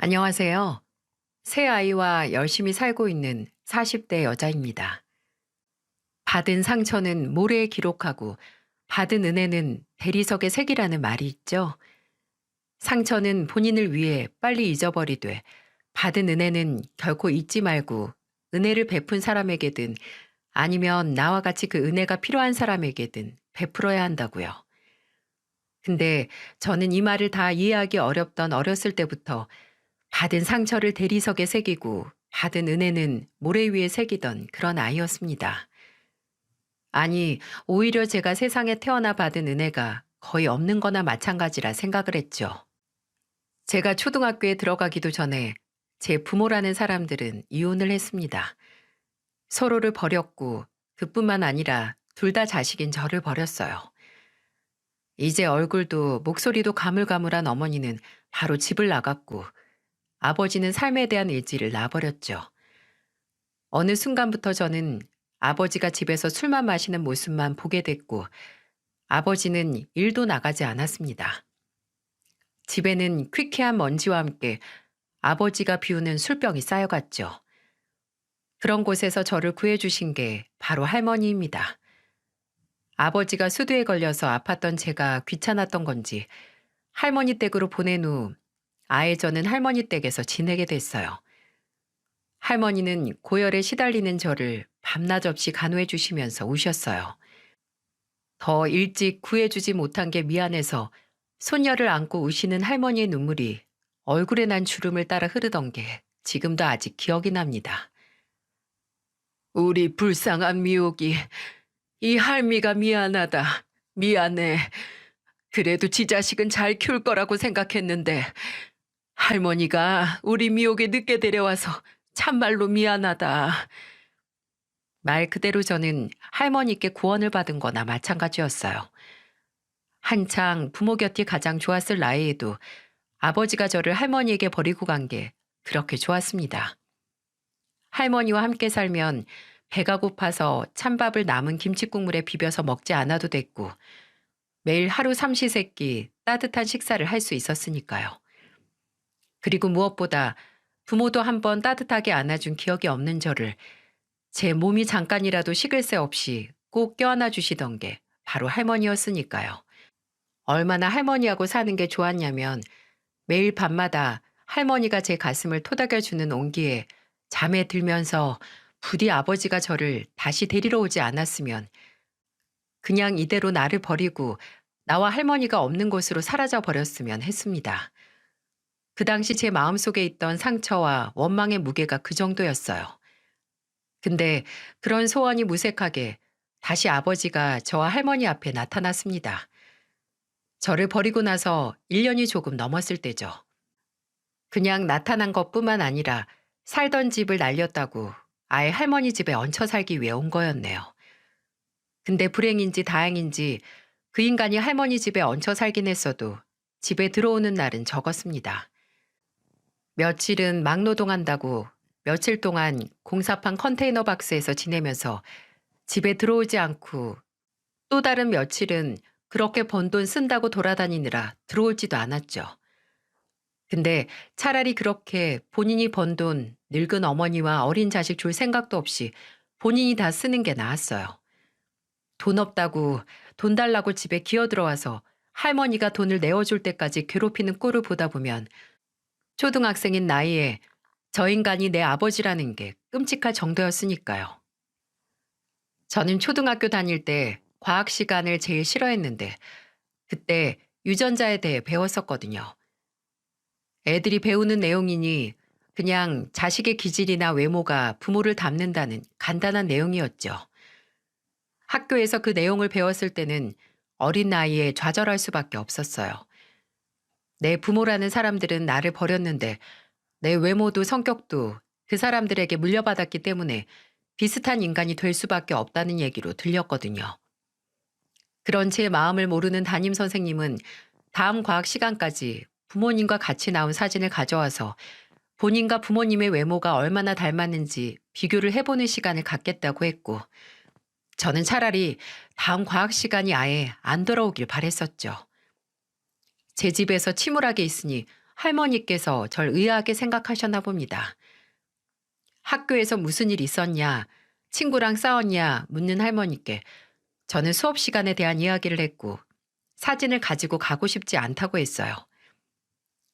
안녕하세요. 새 아이와 열심히 살고 있는 40대 여자입니다. 받은 상처는 모래에 기록하고 받은 은혜는 대리석에 새기라는 말이 있죠. 상처는 본인을 위해 빨리 잊어버리되 받은 은혜는 결코 잊지 말고 은혜를 베푼 사람에게든 아니면 나와 같이 그 은혜가 필요한 사람에게든 베풀어야 한다고요. 근데 저는 이 말을 다 이해하기 어렵던 어렸을 때부터 받은 상처를 대리석에 새기고 받은 은혜는 모래 위에 새기던 그런 아이였습니다. 아니, 오히려 제가 세상에 태어나 받은 은혜가 거의 없는 거나 마찬가지라 생각을 했죠. 제가 초등학교에 들어가기도 전에 제 부모라는 사람들은 이혼을 했습니다. 서로를 버렸고 그뿐만 아니라 둘 다 자식인 저를 버렸어요. 이제 얼굴도 목소리도 가물가물한 어머니는 바로 집을 나갔고 아버지는 삶에 대한 의지를 놔버렸죠. 어느 순간부터 저는 아버지가 집에서 술만 마시는 모습만 보게 됐고 아버지는 일도 나가지 않았습니다. 집에는 퀴퀴한 먼지와 함께 아버지가 비우는 술병이 쌓여갔죠. 그런 곳에서 저를 구해주신 게 바로 할머니입니다. 아버지가 수두에 걸려서 아팠던 제가 귀찮았던 건지 할머니 댁으로 보낸 후 아예 저는 할머니 댁에서 지내게 됐어요. 할머니는 고열에 시달리는 저를 밤낮 없이 간호해 주시면서 우셨어요. 더 일찍 구해주지 못한 게 미안해서 손녀를 안고 우시는 할머니의 눈물이 얼굴에 난 주름을 따라 흐르던 게 지금도 아직 기억이 납니다. 우리 불쌍한 미옥이 이 할미가 미안하다. 미안해. 그래도 지 자식은 잘 키울 거라고 생각했는데 할머니가 우리 미옥에 늦게 데려와서 참말로 미안하다. 말 그대로 저는 할머니께 구원을 받은 거나 마찬가지였어요. 한창 부모 곁이 가장 좋았을 나이에도 아버지가 저를 할머니에게 버리고 간 게 그렇게 좋았습니다. 할머니와 함께 살면 배가 고파서 찬밥을 남은 김치국물에 비벼서 먹지 않아도 됐고 매일 하루 삼시세끼 따뜻한 식사를 할 수 있었으니까요. 그리고 무엇보다 부모도 한번 따뜻하게 안아준 기억이 없는 저를 제 몸이 잠깐이라도 식을 새 없이 꼭 껴안아 주시던 게 바로 할머니였으니까요. 얼마나 할머니하고 사는 게 좋았냐면 매일 밤마다 할머니가 제 가슴을 토닥여주는 온기에 잠에 들면서 부디 아버지가 저를 다시 데리러 오지 않았으면 그냥 이대로 나를 버리고 나와 할머니가 없는 곳으로 사라져 버렸으면 했습니다. 그 당시 제 마음속에 있던 상처와 원망의 무게가 그 정도였어요. 근데 그런 소원이 무색하게 다시 아버지가 저와 할머니 앞에 나타났습니다. 저를 버리고 나서 1년이 조금 넘었을 때죠. 그냥 나타난 것뿐만 아니라 살던 집을 날렸다고 아예 할머니 집에 얹혀 살기 위해 온 거였네요. 근데 불행인지 다행인지 그 인간이 할머니 집에 얹혀 살긴 했어도 집에 들어오는 날은 적었습니다. 며칠은 막노동한다고 며칠 동안 공사판 컨테이너 박스에서 지내면서 집에 들어오지 않고 또 다른 며칠은 그렇게 번 돈 쓴다고 돌아다니느라 들어올지도 않았죠. 근데 차라리 그렇게 본인이 번 돈 늙은 어머니와 어린 자식 줄 생각도 없이 본인이 다 쓰는 게 나았어요. 돈 없다고 돈 달라고 집에 기어들어와서 할머니가 돈을 내어줄 때까지 괴롭히는 꼴을 보다 보면 초등학생인 나이에 저 인간이 내 아버지라는 게 끔찍할 정도였으니까요. 저는 초등학교 다닐 때 과학 시간을 제일 싫어했는데 그때 유전자에 대해 배웠었거든요. 애들이 배우는 내용이니 그냥 자식의 기질이나 외모가 부모를 닮는다는 간단한 내용이었죠. 학교에서 그 내용을 배웠을 때는 어린 나이에 좌절할 수밖에 없었어요. 내 부모라는 사람들은 나를 버렸는데 내 외모도 성격도 그 사람들에게 물려받았기 때문에 비슷한 인간이 될 수밖에 없다는 얘기로 들렸거든요. 그런 제 마음을 모르는 담임 선생님은 다음 과학 시간까지 부모님과 같이 나온 사진을 가져와서 본인과 부모님의 외모가 얼마나 닮았는지 비교를 해보는 시간을 갖겠다고 했고 저는 차라리 다음 과학 시간이 아예 안 돌아오길 바랬었죠. 제 집에서 침울하게 있으니 할머니께서 절 의아하게 생각하셨나 봅니다. 학교에서 무슨 일 있었냐, 친구랑 싸웠냐 묻는 할머니께 저는 수업 시간에 대한 이야기를 했고 사진을 가지고 가고 싶지 않다고 했어요.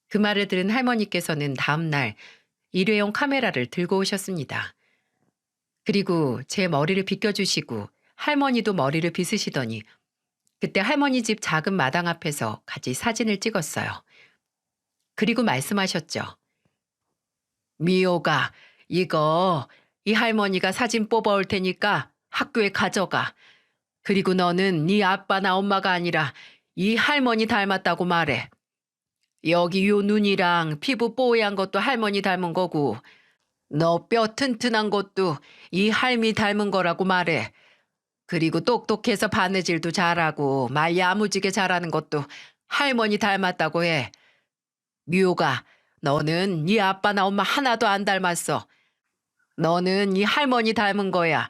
그 말을 들은 할머니께서는 다음 날 일회용 카메라를 들고 오셨습니다. 그리고 제 머리를 빗겨주시고 할머니도 머리를 빗으시더니 그때 할머니 집 작은 마당 앞에서 같이 사진을 찍었어요. 그리고 말씀하셨죠. 미호가 이거 이 할머니가 사진 뽑아올 테니까 학교에 가져가. 그리고 너는 네 아빠나 엄마가 아니라 이 할머니 닮았다고 말해. 여기 요 눈이랑 피부 뽀얀 것도 할머니 닮은 거고 너 뼈 튼튼한 것도 이 할미 닮은 거라고 말해. 그리고 똑똑해서 바느질도 잘하고 말 야무지게 잘하는 것도 할머니 닮았다고 해. 미호가 너는 네 아빠나 엄마 하나도 안 닮았어. 너는 이 할머니 닮은 거야.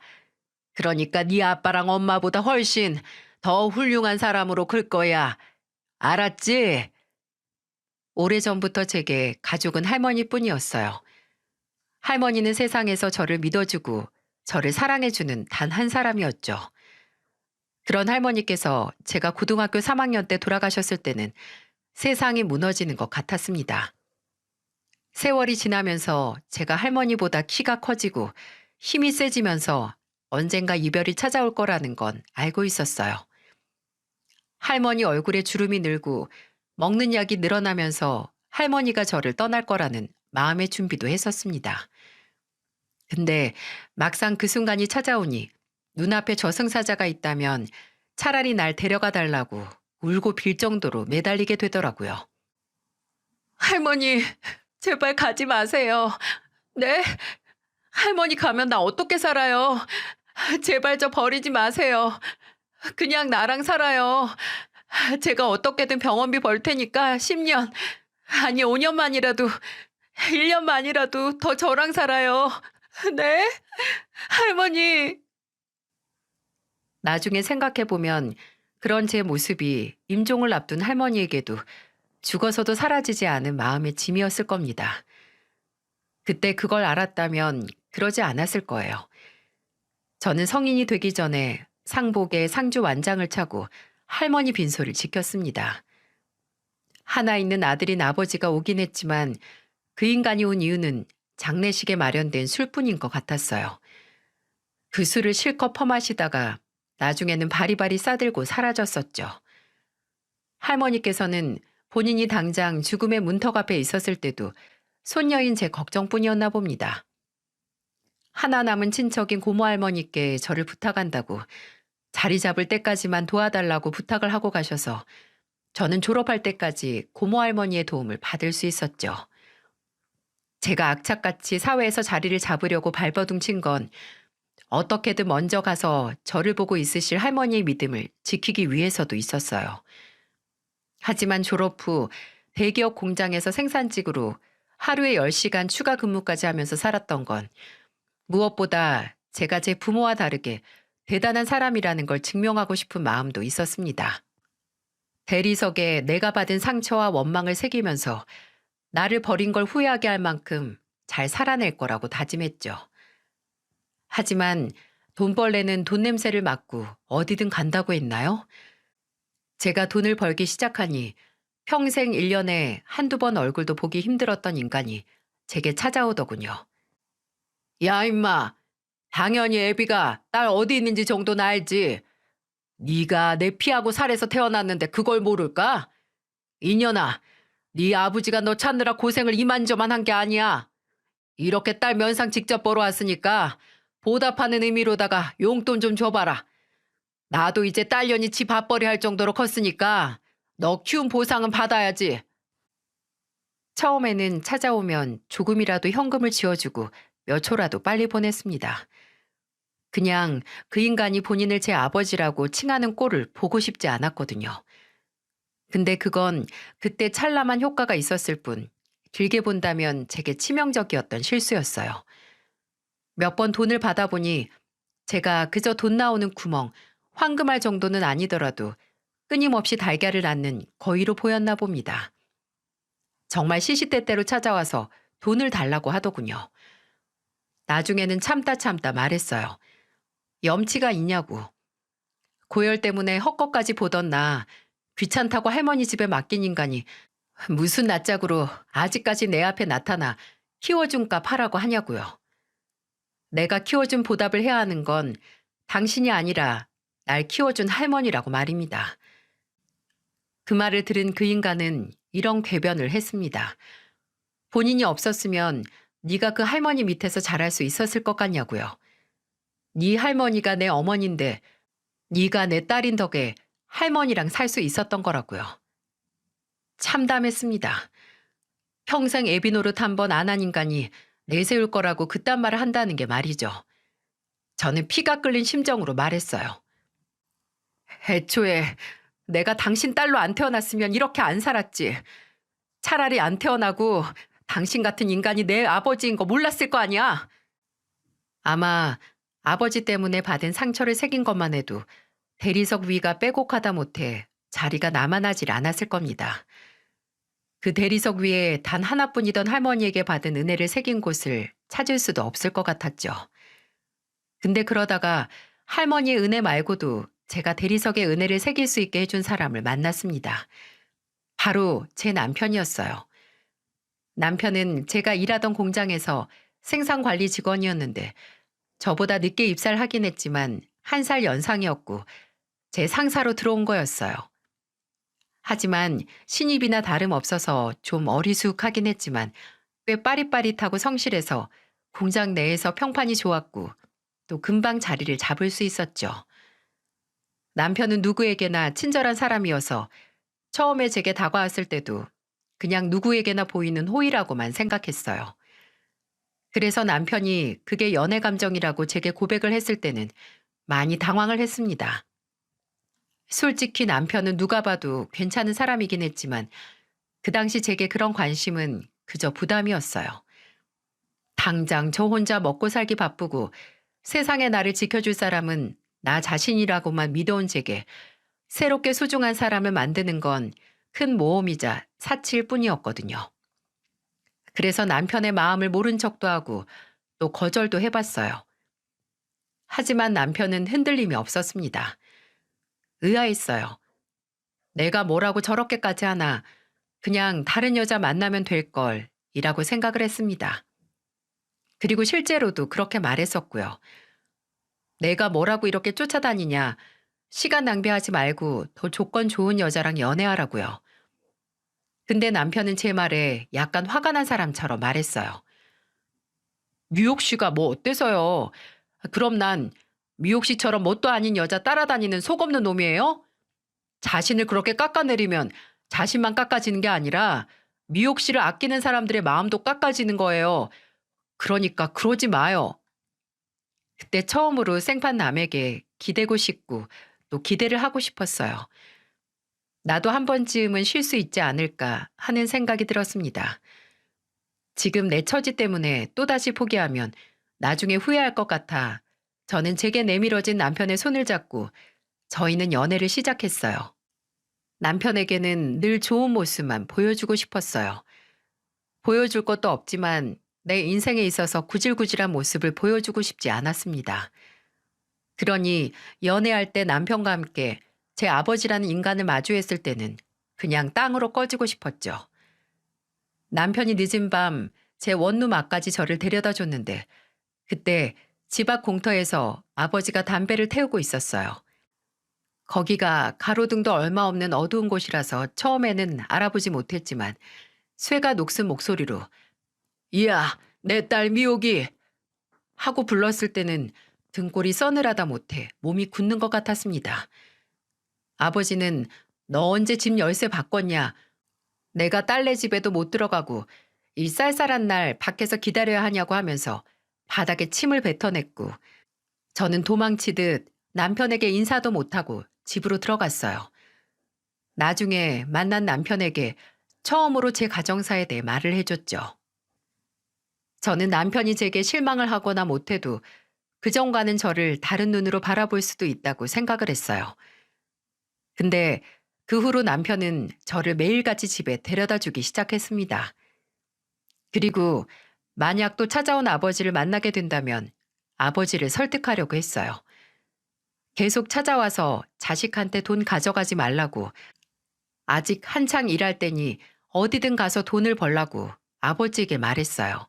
그러니까 네 아빠랑 엄마보다 훨씬 더 훌륭한 사람으로 클 거야. 알았지? 오래전부터 제게 가족은 할머니뿐이었어요. 할머니는 세상에서 저를 믿어주고 저를 사랑해주는 단 한 사람이었죠. 그런 할머니께서 제가 고등학교 3학년 때 돌아가셨을 때는 세상이 무너지는 것 같았습니다. 세월이 지나면서 제가 할머니보다 키가 커지고 힘이 세지면서 언젠가 이별이 찾아올 거라는 건 알고 있었어요. 할머니 얼굴에 주름이 늘고 먹는 약이 늘어나면서 할머니가 저를 떠날 거라는 마음의 준비도 했었습니다. 근데 막상 그 순간이 찾아오니 눈앞에 저승사자가 있다면 차라리 날 데려가 달라고 울고 빌 정도로 매달리게 되더라고요. 할머니, 제발 가지 마세요. 네? 할머니 가면 나 어떻게 살아요? 제발 저 버리지 마세요. 그냥 나랑 살아요. 제가 어떻게든 병원비 벌 테니까 10년, 아니 5년만이라도, 1년만이라도 더 저랑 살아요. 네? 할머니. 나중에 생각해보면 그런 제 모습이 임종을 앞둔 할머니에게도 죽어서도 사라지지 않은 마음의 짐이었을 겁니다. 그때 그걸 알았다면 그러지 않았을 거예요. 저는 성인이 되기 전에 상복에 상주 완장을 차고 할머니 빈소를 지켰습니다. 하나 있는 아들인 아버지가 오긴 했지만 그 인간이 온 이유는 장례식에 마련된 술뿐인 것 같았어요. 그 술을 실컷 퍼마시다가 나중에는 바리바리 싸들고 사라졌었죠. 할머니께서는 본인이 당장 죽음의 문턱 앞에 있었을 때도 손녀인 제 걱정뿐이었나 봅니다. 하나 남은 친척인 고모 할머니께 저를 부탁한다고 자리 잡을 때까지만 도와달라고 부탁을 하고 가셔서 저는 졸업할 때까지 고모 할머니의 도움을 받을 수 있었죠. 제가 악착같이 사회에서 자리를 잡으려고 발버둥 친 건 어떻게든 먼저 가서 저를 보고 있으실 할머니의 믿음을 지키기 위해서도 있었어요. 하지만 졸업 후 대기업 공장에서 생산직으로 하루에 10시간 추가 근무까지 하면서 살았던 건 무엇보다 제가 제 부모와 다르게 대단한 사람이라는 걸 증명하고 싶은 마음도 있었습니다. 대리석에 내가 받은 상처와 원망을 새기면서 나를 버린 걸 후회하게 할 만큼 잘 살아낼 거라고 다짐했죠. 하지만 돈벌레는 돈 냄새를 맡고 어디든 간다고 했나요? 제가 돈을 벌기 시작하니 평생 1년에 한두 번 얼굴도 보기 힘들었던 인간이 제게 찾아오더군요. 야 임마, 당연히 애비가 딸 어디 있는지 정도는 알지. 네가 내 피하고 살에서 태어났는데 그걸 모를까? 이년아, 네 아버지가 너 찾느라 고생을 이만저만 한 게 아니야. 이렇게 딸 면상 직접 보러 왔으니까 보답하는 의미로다가 용돈 좀 줘봐라. 나도 이제 딸년이 집 밥벌이 할 정도로 컸으니까 너 키운 보상은 받아야지. 처음에는 찾아오면 조금이라도 현금을 지어주고 몇 초라도 빨리 보냈습니다. 그냥 그 인간이 본인을 제 아버지라고 칭하는 꼴을 보고 싶지 않았거든요. 근데 그건 그때 찬란한 효과가 있었을 뿐 길게 본다면 제게 치명적이었던 실수였어요. 몇 번 돈을 받아보니 제가 그저 돈 나오는 구멍, 황금알 정도는 아니더라도 끊임없이 달걀을 낳는 거위로 보였나 봅니다. 정말 시시때때로 찾아와서 돈을 달라고 하더군요. 나중에는 참다 참다 말했어요. 염치가 있냐고. 고열 때문에 헛것까지 보던 나 귀찮다고 할머니 집에 맡긴 인간이 무슨 낯짝으로 아직까지 내 앞에 나타나 키워준 값 하라고 하냐고요. 내가 키워준 보답을 해야 하는 건 당신이 아니라 날 키워준 할머니라고 말입니다. 그 말을 들은 그 인간은 이런 궤변을 했습니다. 본인이 없었으면 네가 그 할머니 밑에서 자랄 수 있었을 것 같냐고요. 네 할머니가 내 어머니인데 네가 내 딸인 덕에 할머니랑 살 수 있었던 거라고요. 참담했습니다. 평생 애비 노릇 한 번 안 한 인간이 내세울 거라고 그딴 말을 한다는 게 말이죠. 저는 피가 끓는 심정으로 말했어요. 애초에 내가 당신 딸로 안 태어났으면 이렇게 안 살았지. 차라리 안 태어나고 당신 같은 인간이 내 아버지인 거 몰랐을 거 아니야. 아마 아버지 때문에 받은 상처를 새긴 것만 해도 대리석 위가 빼곡하다 못해 자리가 남아나질 않았을 겁니다. 그 대리석 위에 단 하나뿐이던 할머니에게 받은 은혜를 새긴 곳을 찾을 수도 없을 것 같았죠. 근데 그러다가 할머니의 은혜 말고도 제가 대리석의 은혜를 새길 수 있게 해준 사람을 만났습니다. 바로 제 남편이었어요. 남편은 제가 일하던 공장에서 생산관리 직원이었는데 저보다 늦게 입사하긴 했지만 1살 연상이었고 제 상사로 들어온 거였어요. 하지만 신입이나 다름없어서 좀 어리숙하긴 했지만 꽤 빠릿빠릿하고 성실해서 공장 내에서 평판이 좋았고 또 금방 자리를 잡을 수 있었죠. 남편은 누구에게나 친절한 사람이어서 처음에 제게 다가왔을 때도 그냥 누구에게나 보이는 호의라고만 생각했어요. 그래서 남편이 그게 연애 감정이라고 제게 고백을 했을 때는 많이 당황을 했습니다. 솔직히 남편은 누가 봐도 괜찮은 사람이긴 했지만 그 당시 제게 그런 관심은 그저 부담이었어요. 당장 저 혼자 먹고 살기 바쁘고 세상에 나를 지켜줄 사람은 나 자신이라고만 믿어온 제게 새롭게 소중한 사람을 만드는 건 큰 모험이자 사치일 뿐이었거든요. 그래서 남편의 마음을 모른 척도 하고 또 거절도 해봤어요. 하지만 남편은 흔들림이 없었습니다. 의아했어요. 내가 뭐라고 저렇게까지 하나 그냥 다른 여자 만나면 될 걸이라고 생각을 했습니다. 그리고 실제로도 그렇게 말했었고요. 내가 뭐라고 이렇게 쫓아다니냐. 시간 낭비하지 말고 더 조건 좋은 여자랑 연애하라고요. 근데 남편은 제 말에 약간 화가 난 사람처럼 말했어요. 미옥 씨가 뭐 어때서요? 그럼 난 미옥 씨처럼 뭣도 아닌 여자 따라다니는 속 없는 놈이에요? 자신을 그렇게 깎아내리면 자신만 깎아지는 게 아니라 미옥 씨를 아끼는 사람들의 마음도 깎아지는 거예요. 그러니까 그러지 마요. 그때 처음으로 생판 남에게 기대고 싶고 또 기대를 하고 싶었어요. 나도 한 번쯤은 쉴 수 있지 않을까 하는 생각이 들었습니다. 지금 내 처지 때문에 또다시 포기하면 나중에 후회할 것 같아 저는 제게 내밀어진 남편의 손을 잡고 저희는 연애를 시작했어요. 남편에게는 늘 좋은 모습만 보여주고 싶었어요. 보여줄 것도 없지만 내 인생에 있어서 구질구질한 모습을 보여주고 싶지 않았습니다. 그러니 연애할 때 남편과 함께 제 아버지라는 인간을 마주했을 때는 그냥 땅으로 꺼지고 싶었죠. 남편이 늦은 밤 제 원룸 앞까지 저를 데려다 줬는데 그때 집 앞 공터에서 아버지가 담배를 태우고 있었어요. 거기가 가로등도 얼마 없는 어두운 곳이라서 처음에는 알아보지 못했지만 쇠가 녹슨 목소리로 이야 내 딸 미옥이 하고 불렀을 때는 등골이 서늘하다 못해 몸이 굳는 것 같았습니다. 아버지는 너 언제 집 열쇠 바꿨냐? 내가 딸네 집에도 못 들어가고 이 쌀쌀한 날 밖에서 기다려야 하냐고 하면서 바닥에 침을 뱉어냈고 저는 도망치듯 남편에게 인사도 못하고 집으로 들어갔어요. 나중에 만난 남편에게 처음으로 제 가정사에 대해 말을 해줬죠. 저는 남편이 제게 실망을 하거나 못해도 그전과는 저를 다른 눈으로 바라볼 수도 있다고 생각을 했어요. 근데 그 후로 남편은 저를 매일같이 집에 데려다 주기 시작했습니다. 그리고 만약 또 찾아온 아버지를 만나게 된다면 아버지를 설득하려고 했어요. 계속 찾아와서 자식한테 돈 가져가지 말라고, 아직 한창 일할 때니 어디든 가서 돈을 벌라고 아버지에게 말했어요.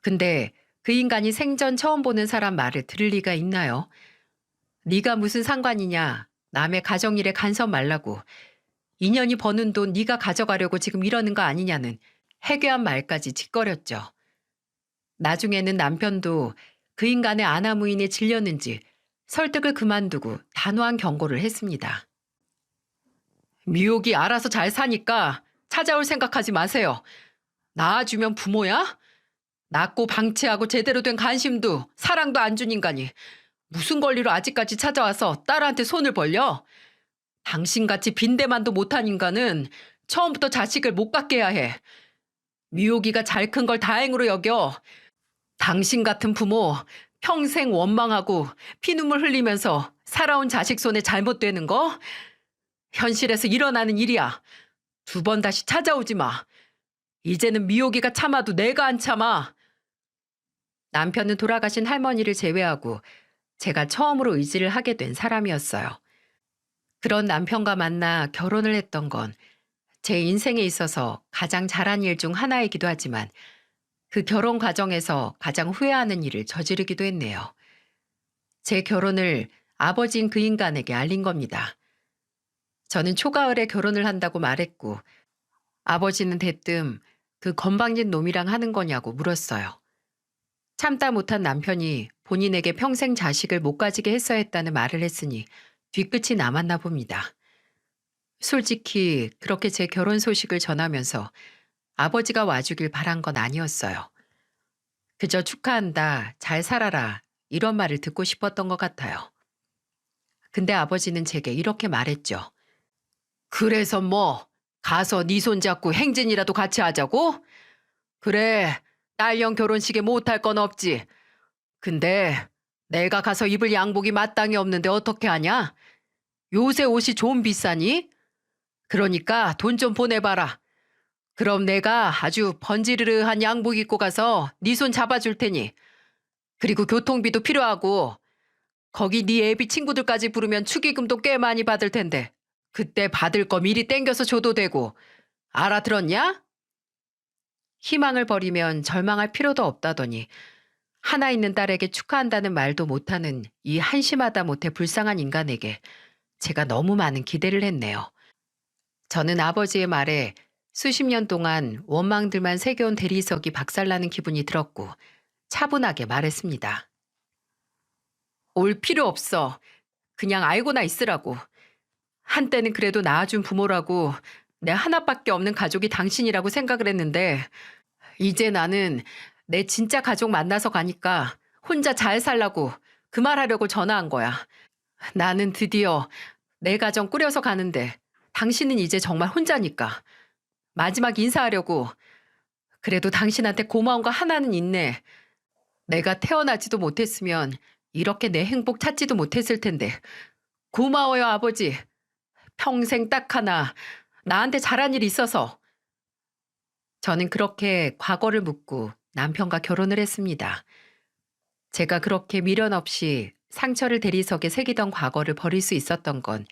근데 그 인간이 생전 처음 보는 사람 말을 들을 리가 있나요? 네가 무슨 상관이냐, 남의 가정일에 간섭 말라고, 인연이 버는 돈 네가 가져가려고 지금 이러는 거 아니냐는 해괴한 말까지 짓거렸죠. 나중에는 남편도 그 인간의 아나무인에 질렸는지 설득을 그만두고 단호한 경고를 했습니다. 미옥이 알아서 잘 사니까 찾아올 생각하지 마세요. 낳아주면 부모야? 낳고 방치하고 제대로 된 관심도 사랑도 안 준 인간이 무슨 권리로 아직까지 찾아와서 딸한테 손을 벌려? 당신같이 빈대만도 못한 인간은 처음부터 자식을 못 갖게 해야 해. 미옥이가 잘 큰 걸 다행으로 여겨. 당신 같은 부모 평생 원망하고 피눈물 흘리면서 살아온 자식 손에 잘못되는 거? 현실에서 일어나는 일이야. 두 번 다시 찾아오지 마. 이제는 미옥이가 참아도 내가 안 참아. 남편은 돌아가신 할머니를 제외하고 제가 처음으로 의지를 하게 된 사람이었어요. 그런 남편과 만나 결혼을 했던 건 제 인생에 있어서 가장 잘한 일 중 하나이기도 하지만 그 결혼 과정에서 가장 후회하는 일을 저지르기도 했네요. 제 결혼을 아버지인 그 인간에게 알린 겁니다. 저는 초가을에 결혼을 한다고 말했고 아버지는 대뜸 그 건방진 놈이랑 하는 거냐고 물었어요. 참다 못한 남편이 본인에게 평생 자식을 못 가지게 했어야 했다는 말을 했으니 뒤끝이 남았나 봅니다. 솔직히 그렇게 제 결혼 소식을 전하면서 아버지가 와주길 바란 건 아니었어요. 그저 축하한다, 잘 살아라 이런 말을 듣고 싶었던 것 같아요. 근데 아버지는 제게 이렇게 말했죠. 그래서 뭐 가서 네 손잡고 행진이라도 같이 하자고? 그래, 딸형 결혼식에 못할 건 없지. 근데 내가 가서 입을 양복이 마땅히 없는데 어떻게 하냐? 요새 옷이 좀 비싸니? 그러니까 돈 좀 보내봐라. 그럼 내가 아주 번지르르한 양복 입고 가서 네 손 잡아줄 테니. 그리고 교통비도 필요하고 거기 네 애비 친구들까지 부르면 축의금도 꽤 많이 받을 텐데 그때 받을 거 미리 땡겨서 줘도 되고. 알아들었냐? 희망을 버리면 절망할 필요도 없다더니 하나 있는 딸에게 축하한다는 말도 못하는 이 한심하다 못해 불쌍한 인간에게 제가 너무 많은 기대를 했네요. 저는 아버지의 말에 수십 년 동안 원망들만 새겨온 대리석이 박살나는 기분이 들었고 차분하게 말했습니다. 올 필요 없어. 그냥 알고나 있으라고. 한때는 그래도 낳아준 부모라고 내 하나밖에 없는 가족이 당신이라고 생각을 했는데 이제 나는 내 진짜 가족 만나서 가니까 혼자 잘 살라고 그 말하려고 전화한 거야. 나는 드디어 내 가정 꾸려서 가는데 당신은 이제 정말 혼자니까. 마지막 인사하려고. 그래도 당신한테 고마운 거 하나는 있네. 내가 태어나지도 못했으면 이렇게 내 행복 찾지도 못했을 텐데. 고마워요, 아버지. 평생 딱 하나 나한테 잘한 일이 있어서. 저는 그렇게 과거를 묻고 남편과 결혼을 했습니다. 제가 그렇게 미련 없이 상처를 대리석에 새기던 과거를 버릴 수 있었던 건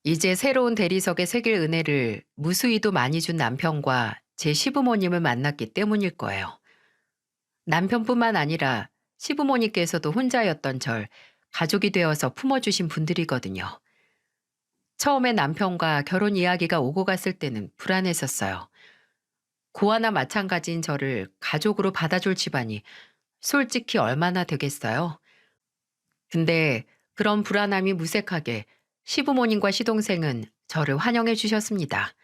이제 새로운 대리석에 새길 은혜를 무수히도 많이 준 남편과 제 시부모님을 만났기 때문일 거예요. 남편뿐만 아니라 시부모님께서도 혼자였던 절 가족이 되어서 품어주신 분들이거든요. 처음에 남편과 결혼 이야기가 오고 갔을 때는 불안했었어요. 고아나 마찬가지인 저를 가족으로 받아줄 집안이 솔직히 얼마나 되겠어요? 근데 그런 불안함이 무색하게 시부모님과 시동생은 저를 환영해 주셨습니다.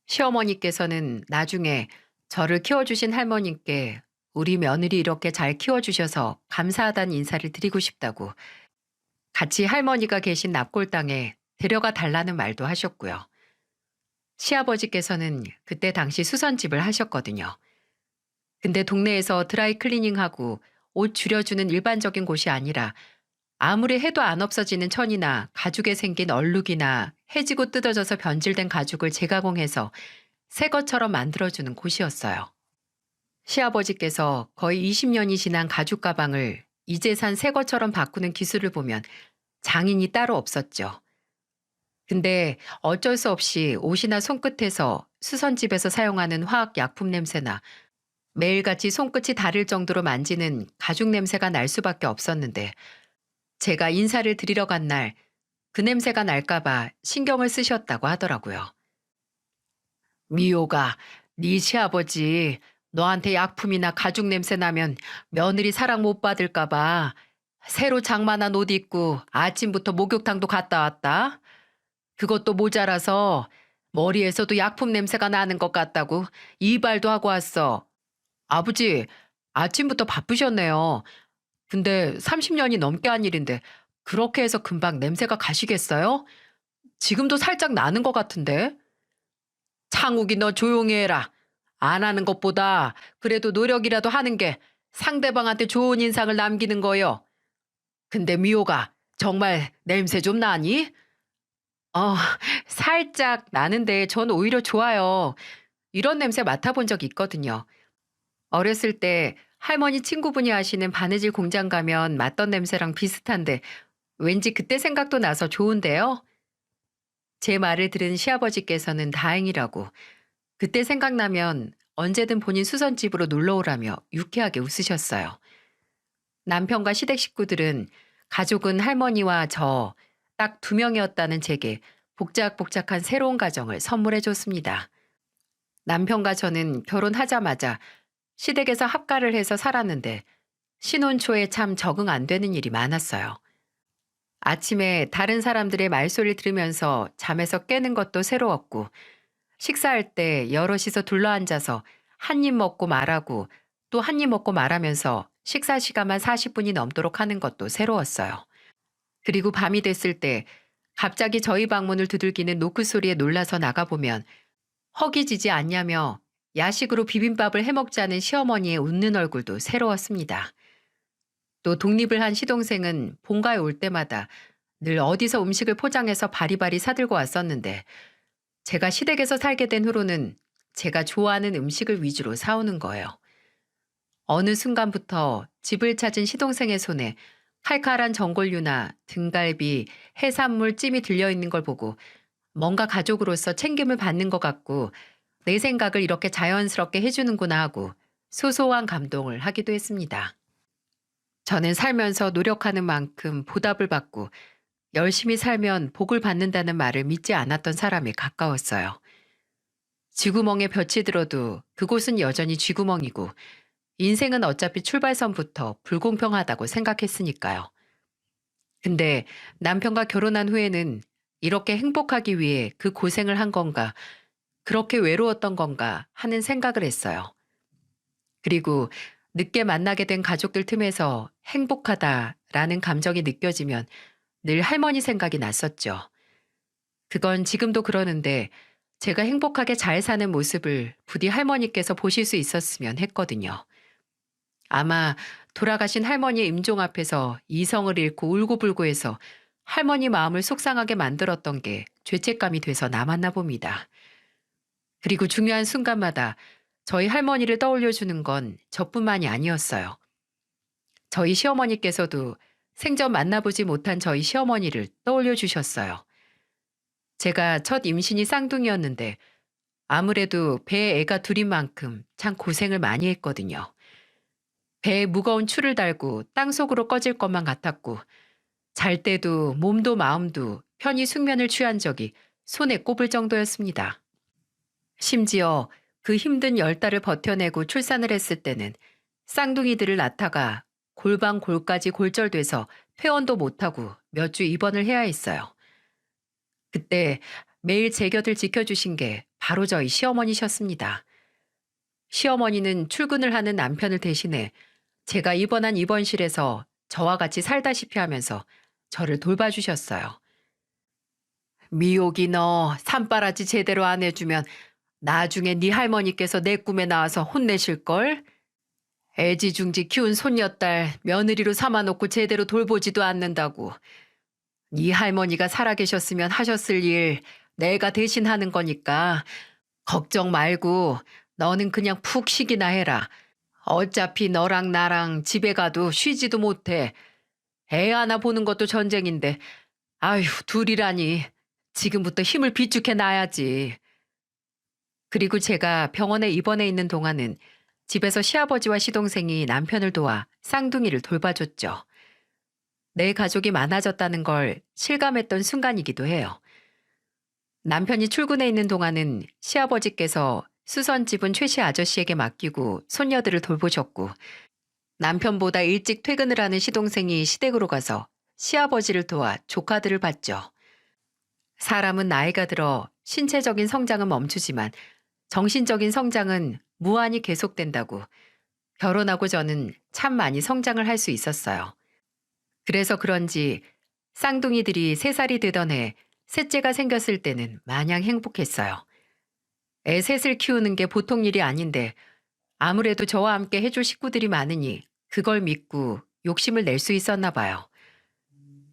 시어머니께서는 나중에 저를 키워주신 할머님께 우리 며느리 이렇게 잘 키워주셔서 감사하다는 인사를 드리고 싶다고 같이 할머니가 계신 납골당에 데려가 달라는 말도 하셨고요. 시아버지께서는 그때 당시 수선집을 하셨거든요. 근데 동네에서 드라이 클리닝하고 옷 줄여주는 일반적인 곳이 아니라 아무리 해도 안 없어지는 천이나 가죽에 생긴 얼룩이나 해지고 뜯어져서 변질된 가죽을 재가공해서 새 것처럼 만들어주는 곳이었어요. 시아버지께서 거의 20년이 지난 가죽 가방을 이제 산 새 것처럼 바꾸는 기술을 보면 장인이 따로 없었죠. 근데 어쩔 수 없이 옷이나 손끝에서 수선집에서 사용하는 화학 약품 냄새나 매일같이 손끝이 다릴 정도로 만지는 가죽 냄새가 날 수밖에 없었는데 제가 인사를 드리러 간 날 그 냄새가 날까봐 신경을 쓰셨다고 하더라고요. 미호가 네 시아버지 너한테 약품이나 가죽 냄새 나면 며느리 사랑 못 받을까봐 새로 장만한 옷 입고 아침부터 목욕탕도 갔다 왔다. 그것도 모자라서 머리에서도 약품 냄새가 나는 것 같다고 이발도 하고 왔어. 아버지, 아침부터 바쁘셨네요. 근데 30년이 넘게 한 일인데 그렇게 해서 금방 냄새가 가시겠어요? 지금도 살짝 나는 것 같은데. 창욱이 너 조용히 해라. 안 하는 것보다 그래도 노력이라도 하는 게 상대방한테 좋은 인상을 남기는 거요. 근데 미호가 정말 냄새 좀 나니? 어, 살짝 나는데 전 오히려 좋아요. 이런 냄새 맡아본 적 있거든요. 어렸을 때 할머니 친구분이 하시는 바느질 공장 가면 맡던 냄새랑 비슷한데 왠지 그때 생각도 나서 좋은데요. 제 말을 들은 시아버지께서는 다행이라고 그때 생각나면 언제든 본인 수선집으로 놀러 오라며 유쾌하게 웃으셨어요. 남편과 시댁 식구들은 가족은 할머니와 저 딱 2명이었다는 제게 복작복작한 새로운 가정을 선물해 줬습니다. 남편과 저는 결혼하자마자 시댁에서 합가를 해서 살았는데 신혼 초에 참 적응 안 되는 일이 많았어요. 아침에 다른 사람들의 말소리를 들으면서 잠에서 깨는 것도 새로웠고 식사할 때 여럿이서 둘러앉아서 한 입 먹고 말하고 또 한 입 먹고 말하면서 식사 시간만 40분이 넘도록 하는 것도 새로웠어요. 그리고 밤이 됐을 때 갑자기 저희 방문을 두들기는 노크 소리에 놀라서 나가보면 허기지지 않냐며 야식으로 비빔밥을 해먹자는 시어머니의 웃는 얼굴도 새로웠습니다. 또 독립을 한 시동생은 본가에 올 때마다 늘 어디서 음식을 포장해서 바리바리 사들고 왔었는데 제가 시댁에서 살게 된 후로는 제가 좋아하는 음식을 위주로 사오는 거예요. 어느 순간부터 집을 찾은 시동생의 손에 칼칼한 전골류나 등갈비, 해산물 찜이 들려있는 걸 보고 뭔가 가족으로서 챙김을 받는 것 같고 내 생각을 이렇게 자연스럽게 해주는구나 하고 소소한 감동을 하기도 했습니다. 저는 살면서 노력하는 만큼 보답을 받고 열심히 살면 복을 받는다는 말을 믿지 않았던 사람에 가까웠어요. 쥐구멍에 볕이 들어도 그곳은 여전히 쥐구멍이고 인생은 어차피 출발선부터 불공평하다고 생각했으니까요. 근데 남편과 결혼한 후에는 이렇게 행복하기 위해 그 고생을 한 건가, 그렇게 외로웠던 건가 하는 생각을 했어요. 그리고 늦게 만나게 된 가족들 틈에서 행복하다라는 감정이 느껴지면 늘 할머니 생각이 났었죠. 그건 지금도 그러는데 제가 행복하게 잘 사는 모습을 부디 할머니께서 보실 수 있었으면 했거든요. 아마 돌아가신 할머니의 임종 앞에서 이성을 잃고 울고불고 해서 할머니 마음을 속상하게 만들었던 게 죄책감이 돼서 남았나 봅니다. 그리고 중요한 순간마다 저희 할머니를 떠올려주는 건 저뿐만이 아니었어요. 저희 시어머니께서도 생전 만나보지 못한 저희 시어머니를 떠올려 주셨어요. 제가 첫 임신이 쌍둥이였는데 아무래도 배에 애가 둘인 만큼 참 고생을 많이 했거든요. 배에 무거운 추를 달고 땅속으로 꺼질 것만 같았고 잘 때도 몸도 마음도 편히 숙면을 취한 적이 손에 꼽을 정도였습니다. 심지어 그 힘든 10달을 버텨내고 출산을 했을 때는 쌍둥이들을 낳다가 골반골까지 골절돼서 퇴원도 못하고 몇 주 입원을 해야 했어요. 그때 매일 제 곁을 지켜주신 게 바로 저희 시어머니셨습니다. 시어머니는 출근을 하는 남편을 대신해 제가 입원한 입원실에서 저와 같이 살다시피 하면서 저를 돌봐주셨어요. 미옥이 너 산바라지 제대로 안 해주면 나중에 네 할머니께서 내 꿈에 나와서 혼내실걸? 애지중지 키운 손녀딸 며느리로 삼아놓고 제대로 돌보지도 않는다고. 네 할머니가 살아계셨으면 하셨을 일 내가 대신 하는 거니까 걱정 말고 너는 그냥 푹 쉬기나 해라. 어차피 너랑 나랑 집에 가도 쉬지도 못해. 애 하나 보는 것도 전쟁인데 아휴 둘이라니 지금부터 힘을 비축해 놔야지. 그리고 제가 병원에 입원해 있는 동안은 집에서 시아버지와 시동생이 남편을 도와 쌍둥이를 돌봐줬죠. 내 가족이 많아졌다는 걸 실감했던 순간이기도 해요. 남편이 출근해 있는 동안은 시아버지께서 수선집은 최씨 아저씨에게 맡기고 손녀들을 돌보셨고 남편보다 일찍 퇴근을 하는 시동생이 시댁으로 가서 시아버지를 도와 조카들을 봤죠. 사람은 나이가 들어 신체적인 성장은 멈추지만 정신적인 성장은 무한히 계속된다고 결혼하고 저는 참 많이 성장을 할 수 있었어요. 그래서 그런지 쌍둥이들이 3살이 되던 해 셋째가 생겼을 때는 마냥 행복했어요. 애 셋을 키우는 게 보통 일이 아닌데 아무래도 저와 함께 해줄 식구들이 많으니 그걸 믿고 욕심을 낼 수 있었나 봐요.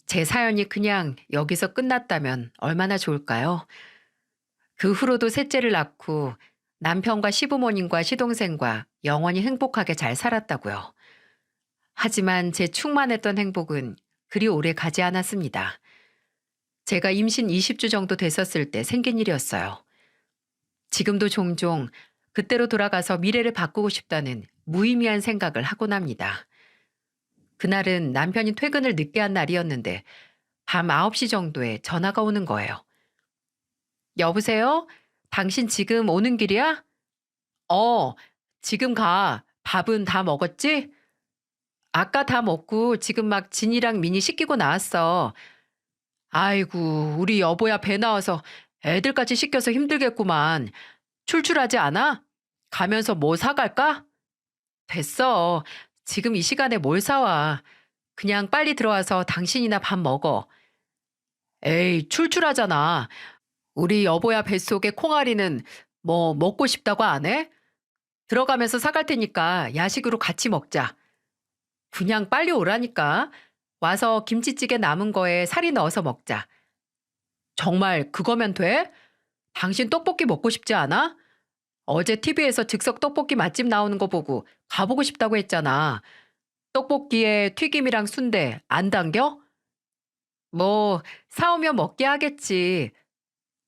제 사연이 그냥 여기서 끝났다면 얼마나 좋을까요? 그 후로도 셋째를 낳고 남편과 시부모님과 시동생과 영원히 행복하게 잘 살았다고요. 하지만 제 충만했던 행복은 그리 오래 가지 않았습니다. 제가 임신 20주 정도 됐었을 때 생긴 일이었어요. 지금도 종종 그때로 돌아가서 미래를 바꾸고 싶다는 무의미한 생각을 하곤 합니다. 그날은 남편이 퇴근을 늦게 한 날이었는데 밤 9시 정도에 전화가 오는 거예요. 여보세요? 당신 지금 오는 길이야? 어, 지금 가. 밥은 다 먹었지? 아까 다 먹고 지금 막 진이랑 민이 씻기고 나왔어. 아이고, 우리 여보야 배 나와서 애들까지 씻겨서 힘들겠구만. 출출하지 않아? 가면서 뭐 사갈까? 됐어. 지금 이 시간에 뭘 사와. 그냥 빨리 들어와서 당신이나 밥 먹어. 에이, 출출하잖아. 우리 여보야 뱃속에 콩알이는 뭐 먹고 싶다고 안 해? 들어가면서 사갈 테니까 야식으로 같이 먹자. 그냥 빨리 오라니까. 와서 김치찌개 남은 거에 살이 넣어서 먹자. 정말 그거면 돼? 당신 떡볶이 먹고 싶지 않아? 어제 TV에서 즉석 떡볶이 맛집 나오는 거 보고 가보고 싶다고 했잖아. 떡볶이에 튀김이랑 순대 안 당겨? 뭐 사오면 먹게 하겠지.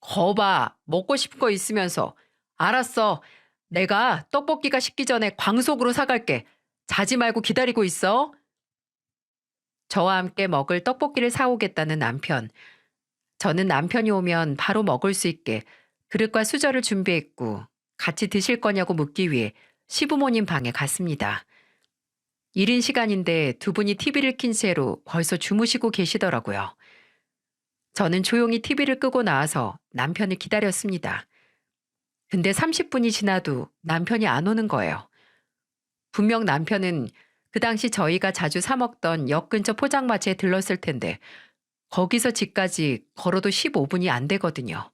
거봐 먹고 싶은 거 있으면서. 알았어. 내가 떡볶이가 식기 전에 광속으로 사갈게. 자지 말고 기다리고 있어. 저와 함께 먹을 떡볶이를 사오겠다는 남편. 저는 남편이 오면 바로 먹을 수 있게 그릇과 수저를 준비했고 같이 드실 거냐고 묻기 위해 시부모님 방에 갔습니다. 이른 시간인데 두 분이 TV를 킨 채로 벌써 주무시고 계시더라고요. 저는 조용히 TV를 끄고 나와서 남편을 기다렸습니다. 근데 30분이 지나도 남편이 안 오는 거예요. 분명 남편은 그 당시 저희가 자주 사 먹던 역 근처 포장마차에 들렀을 텐데 거기서 집까지 걸어도 15분이 안 되거든요.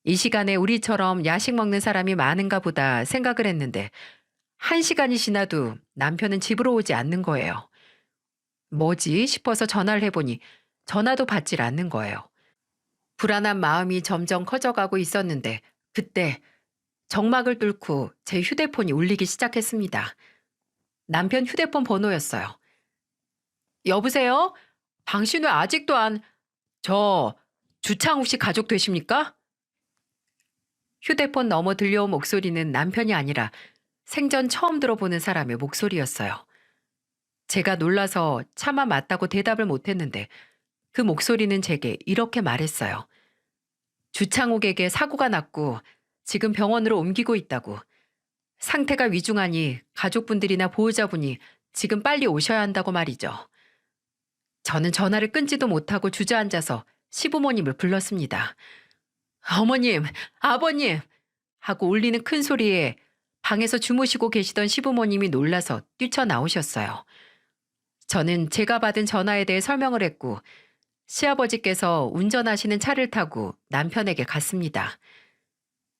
이 시간에 우리처럼 야식 먹는 사람이 많은가 보다 생각을 했는데 1시간이 지나도 남편은 집으로 오지 않는 거예요. 뭐지 싶어서 전화를 해보니 전화도 받질 않는 거예요. 불안한 마음이 점점 커져가고 있었는데 그때 정막을 뚫고 제 휴대폰이 울리기 시작했습니다. 남편 휴대폰 번호였어요. 여보세요? 당신 왜 아직도 주창욱 씨 가족 되십니까? 휴대폰 너머 들려온 목소리는 남편이 아니라 생전 처음 들어보는 사람의 목소리였어요. 제가 놀라서 차마 맞다고 대답을 못했는데 그 목소리는 제게 이렇게 말했어요. 주창욱에게 사고가 났고 지금 병원으로 옮기고 있다고. 상태가 위중하니 가족분들이나 보호자분이 지금 빨리 오셔야 한다고 말이죠. 저는 전화를 끊지도 못하고 주저앉아서 시부모님을 불렀습니다. 어머님, 아버님! 하고 울리는 큰 소리에 방에서 주무시고 계시던 시부모님이 놀라서 뛰쳐나오셨어요. 저는 제가 받은 전화에 대해 설명을 했고 시아버지께서 운전하시는 차를 타고 남편에게 갔습니다.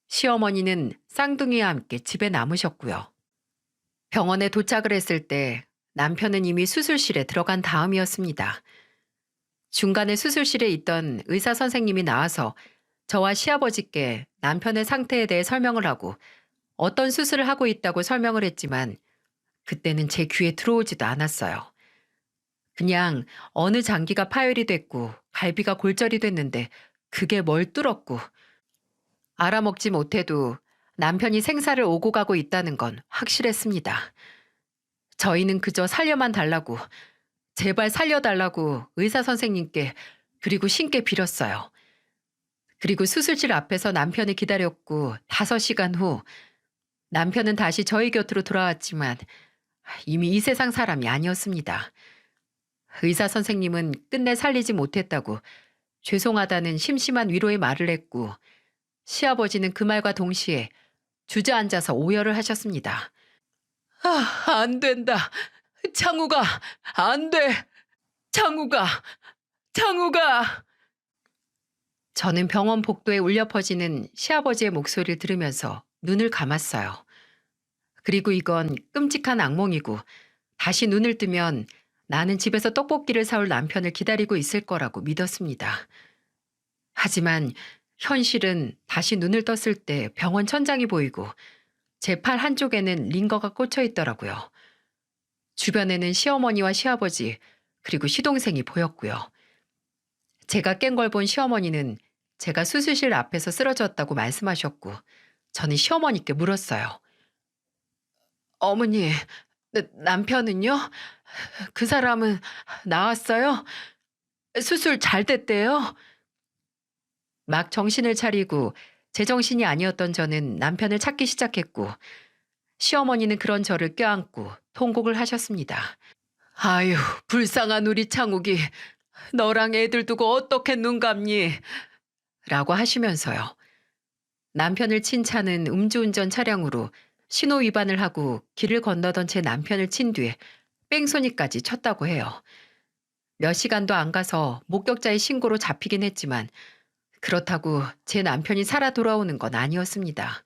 시어머니는 쌍둥이와 함께 집에 남으셨고요. 병원에 도착을 했을 때 남편은 이미 수술실에 들어간 다음이었습니다. 중간에 수술실에 있던 의사 선생님이 나와서 저와 시아버지께 남편의 상태에 대해 설명을 하고 어떤 수술을 하고 있다고 설명을 했지만 그때는 제 귀에 들어오지도 않았어요. 그냥 어느 장기가 파열이 됐고 갈비가 골절이 됐는데 그게 뭘 뚫었고 알아먹지 못해도 남편이 생사를 오고 가고 있다는 건 확실했습니다. 저희는 그저 살려만 달라고, 제발 살려달라고 의사 선생님께 그리고 신께 빌었어요. 그리고 수술실 앞에서 남편을 기다렸고 5시간 후 남편은 다시 저희 곁으로 돌아왔지만 이미 이 세상 사람이 아니었습니다. 의사 선생님은 끝내 살리지 못했다고 죄송하다는 심심한 위로의 말을 했고 시아버지는 그 말과 동시에 주저앉아서 오열을 하셨습니다. 아, 안 된다. 창우가, 안 돼. 창우가, 창우가. 저는 병원 복도에 울려 퍼지는 시아버지의 목소리를 들으면서 눈을 감았어요. 그리고 이건 끔찍한 악몽이고 다시 눈을 뜨면 나는 집에서 떡볶이를 사올 남편을 기다리고 있을 거라고 믿었습니다. 하지만 현실은 다시 눈을 떴을 때 병원 천장이 보이고 제 팔 한쪽에는 링거가 꽂혀 있더라고요. 주변에는 시어머니와 시아버지 그리고 시동생이 보였고요. 제가 깬 걸 본 시어머니는 제가 수술실 앞에서 쓰러졌다고 말씀하셨고 저는 시어머니께 물었어요. 어머니, 남편은요? 그 사람은 나왔어요? 수술 잘 됐대요? 막 정신을 차리고 제정신이 아니었던 저는 남편을 찾기 시작했고 시어머니는 그런 저를 껴안고 통곡을 하셨습니다. 아유, 불쌍한 우리 창욱이 너랑 애들 두고 어떻게 눈 감니? 라고 하시면서요. 남편을 친 차는 음주운전 차량으로 신호 위반을 하고 길을 건너던 제 남편을 친 뒤에 뺑소니까지 쳤다고 해요. 몇 시간도 안 가서 목격자의 신고로 잡히긴 했지만 그렇다고 제 남편이 살아 돌아오는 건 아니었습니다.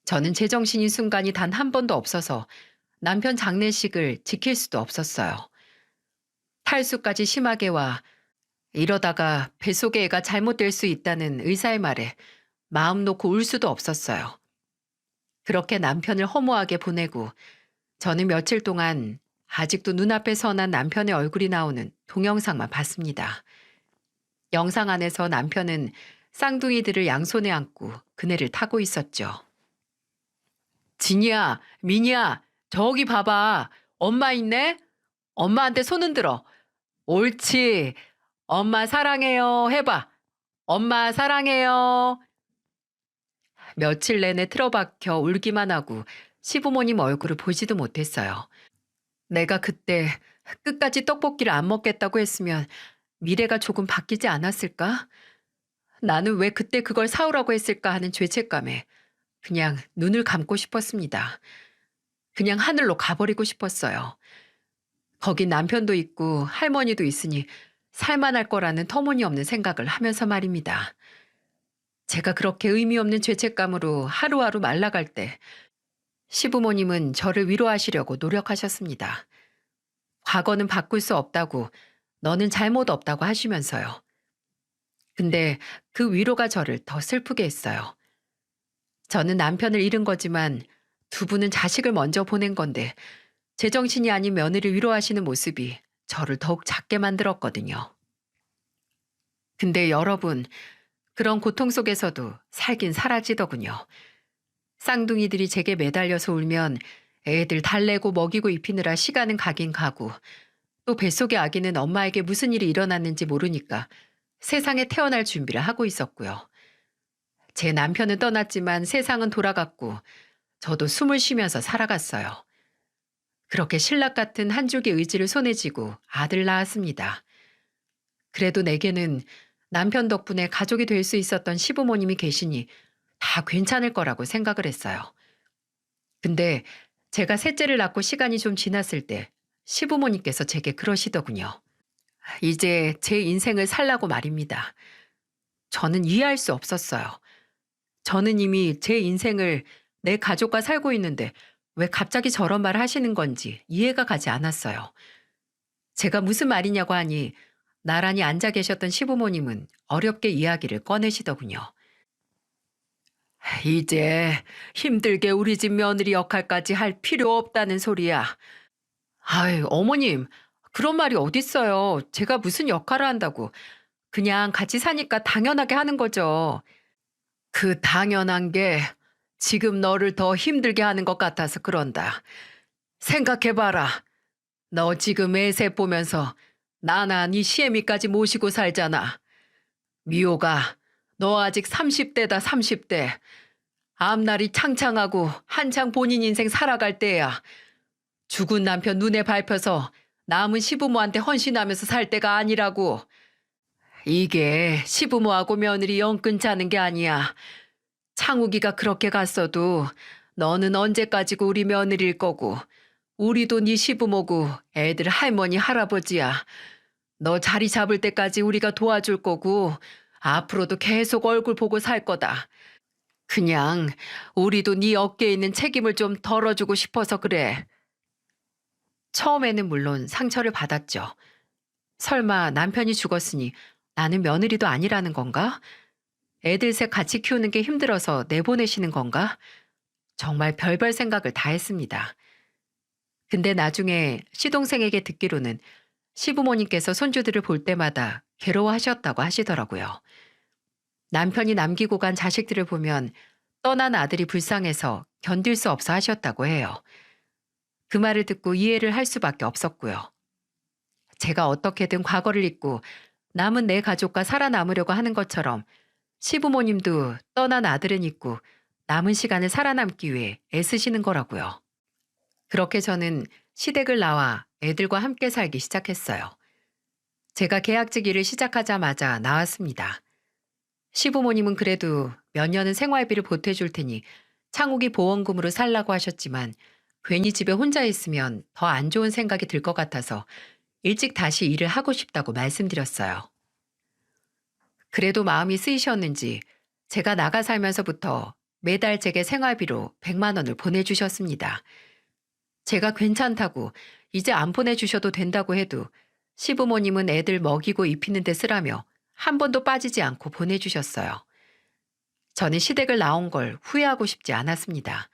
저는 제정신인 순간이 단 한 번도 없어서 남편 장례식을 지킬 수도 없었어요. 탈수까지 심하게 와 이러다가 뱃속의 애가 잘못될 수 있다는 의사의 말에 마음 놓고 울 수도 없었어요. 그렇게 남편을 허무하게 보내고 저는 며칠 동안 아직도 눈앞에 선한 남편의 얼굴이 나오는 동영상만 봤습니다. 영상 안에서 남편은 쌍둥이들을 양손에 안고 그네를 타고 있었죠. 진이야, 민이야, 저기 봐봐. 엄마 있네? 엄마한테 손 흔들어. 옳지. 엄마 사랑해요. 해봐. 엄마 사랑해요. 며칠 내내 틀어박혀 울기만 하고 시부모님 얼굴을 보지도 못했어요. 내가 그때 끝까지 떡볶이를 안 먹겠다고 했으면 미래가 조금 바뀌지 않았을까? 나는 왜 그때 그걸 사오라고 했을까 하는 죄책감에 그냥 눈을 감고 싶었습니다. 그냥 하늘로 가버리고 싶었어요. 거기 남편도 있고 할머니도 있으니 살만할 거라는 터무니없는 생각을 하면서 말입니다. 제가 그렇게 의미 없는 죄책감으로 하루하루 말라갈 때 시부모님은 저를 위로하시려고 노력하셨습니다. 과거는 바꿀 수 없다고, 너는 잘못 없다고 하시면서요. 근데 그 위로가 저를 더 슬프게 했어요. 저는 남편을 잃은 거지만 두 분은 자식을 먼저 보낸 건데 제정신이 아닌 며느리 위로하시는 모습이 저를 더욱 작게 만들었거든요. 근데 여러분, 그런 고통 속에서도 살긴 사라지더군요. 쌍둥이들이 제게 매달려서 울면 애들 달래고 먹이고 입히느라 시간은 가긴 가고 또 뱃속의 아기는 엄마에게 무슨 일이 일어났는지 모르니까 세상에 태어날 준비를 하고 있었고요. 제 남편은 떠났지만 세상은 돌아갔고 저도 숨을 쉬면서 살아갔어요. 그렇게 신락 같은 한 줄기 의지를 손에 쥐고 아들 낳았습니다. 그래도 내게는 남편 덕분에 가족이 될 수 있었던 시부모님이 계시니 다 괜찮을 거라고 생각을 했어요. 근데 제가 셋째를 낳고 시간이 좀 지났을 때 시부모님께서 제게 그러시더군요. 이제 제 인생을 살라고 말입니다. 저는 이해할 수 없었어요. 저는 이미 제 인생을 내 가족과 살고 있는데 왜 갑자기 저런 말을 하시는 건지 이해가 가지 않았어요. 제가 무슨 말이냐고 하니 나란히 앉아 계셨던 시부모님은 어렵게 이야기를 꺼내시더군요. 이제 힘들게 우리 집 며느리 역할까지 할 필요 없다는 소리야. 아이, 어머님, 그런 말이 어딨어요. 제가 무슨 역할을 한다고. 그냥 같이 사니까 당연하게 하는 거죠. 그 당연한 게 지금 너를 더 힘들게 하는 것 같아서 그런다. 생각해봐라. 너 지금 애새 보면서 나나 네 시애미까지 모시고 살잖아. 미호가 너 아직 30대다 30대. 앞날이 창창하고 한창 본인 인생 살아갈 때야. 죽은 남편 눈에 밟혀서 남은 시부모한테 헌신하면서 살 때가 아니라고. 이게 시부모하고 며느리 영 끊자는 게 아니야. 창욱이가 그렇게 갔어도 너는 언제까지고 우리 며느리일 거고 우리도 네 시부모고 애들 할머니 할아버지야. 너 자리 잡을 때까지 우리가 도와줄 거고 앞으로도 계속 얼굴 보고 살 거다. 그냥 우리도 네 어깨에 있는 책임을 좀 덜어주고 싶어서 그래. 처음에는 물론 상처를 받았죠. 설마 남편이 죽었으니 나는 며느리도 아니라는 건가? 애들 셋 같이 키우는 게 힘들어서 내보내시는 건가? 정말 별별 생각을 다 했습니다. 근데 나중에 시동생에게 듣기로는 시부모님께서 손주들을 볼 때마다 괴로워하셨다고 하시더라고요. 남편이 남기고 간 자식들을 보면 떠난 아들이 불쌍해서 견딜 수 없어 하셨다고 해요. 그 말을 듣고 이해를 할 수밖에 없었고요. 제가 어떻게든 과거를 잊고 남은 내 가족과 살아남으려고 하는 것처럼 시부모님도 떠난 아들은 잊고 남은 시간을 살아남기 위해 애쓰시는 거라고요. 그렇게 저는 시댁을 나와 애들과 함께 살기 시작했어요. 제가 계약직 일을 시작하자마자 나왔습니다. 시부모님은 그래도 몇 년은 생활비를 보태줄 테니 창욱이 보험금으로 살라고 하셨지만 괜히 집에 혼자 있으면 더 안 좋은 생각이 들 것 같아서 일찍 다시 일을 하고 싶다고 말씀드렸어요. 그래도 마음이 쓰이셨는지 제가 나가 살면서부터 매달 제게 생활비로 100만 원을 보내주셨습니다. 제가 괜찮다고 이제 안 보내주셔도 된다고 해도 시부모님은 애들 먹이고 입히는 데 쓰라며 한 번도 빠지지 않고 보내주셨어요. 저는 시댁을 나온 걸 후회하고 싶지 않았습니다.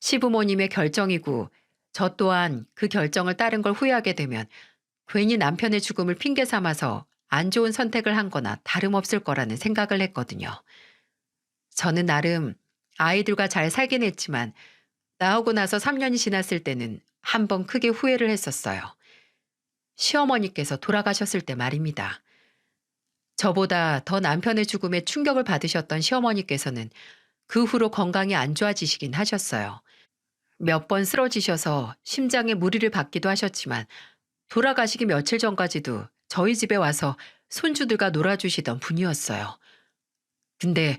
시부모님의 결정이고 저 또한 그 결정을 따른 걸 후회하게 되면 괜히 남편의 죽음을 핑계 삼아서 안 좋은 선택을 한 거나 다름없을 거라는 생각을 했거든요. 저는 나름 아이들과 잘 살긴 했지만 나오고 나서 3년이 지났을 때는 한 번 크게 후회를 했었어요. 시어머니께서 돌아가셨을 때 말입니다. 저보다 더 남편의 죽음에 충격을 받으셨던 시어머니께서는 그 후로 건강이 안 좋아지시긴 하셨어요. 몇 번 쓰러지셔서 심장에 무리를 받기도 하셨지만 돌아가시기 며칠 전까지도 저희 집에 와서 손주들과 놀아주시던 분이었어요. 근데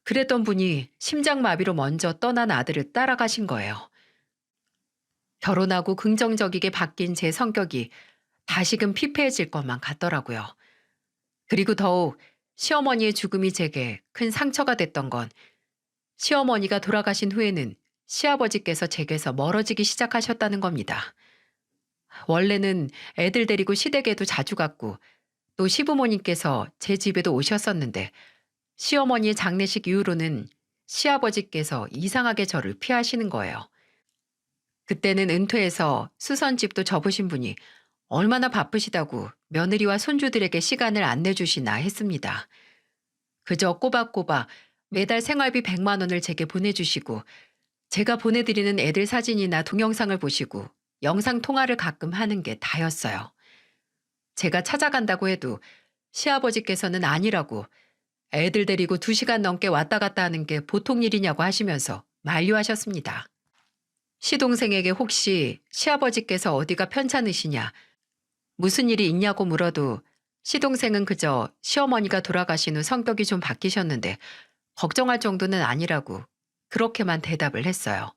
그랬던 분이 심장마비로 먼저 떠난 아들을 따라가신 거예요. 결혼하고 긍정적이게 바뀐 제 성격이 다시금 피폐해질 것만 같더라고요. 그리고 더욱 시어머니의 죽음이 제게 큰 상처가 됐던 건 시어머니가 돌아가신 후에는 시아버지께서 제게서 멀어지기 시작하셨다는 겁니다. 원래는 애들 데리고 시댁에도 자주 갔고 또 시부모님께서 제 집에도 오셨었는데 시어머니의 장례식 이후로는 시아버지께서 이상하게 저를 피하시는 거예요. 그때는 은퇴해서 수선집도 접으신 분이 얼마나 바쁘시다고 며느리와 손주들에게 시간을 안 내주시나 했습니다. 그저 꼬박꼬박 매달 생활비 100만 원을 제게 보내주시고 제가 보내드리는 애들 사진이나 동영상을 보시고 영상 통화를 가끔 하는 게 다였어요. 제가 찾아간다고 해도 시아버지께서는 아니라고 애들 데리고 2시간 넘게 왔다 갔다 하는 게 보통 일이냐고 하시면서 만류하셨습니다. 시동생에게 혹시 시아버지께서 어디가 편찮으시냐, 무슨 일이 있냐고 물어도 시동생은 그저 시어머니가 돌아가신 후 성격이 좀 바뀌셨는데 걱정할 정도는 아니라고 그렇게만 대답을 했어요.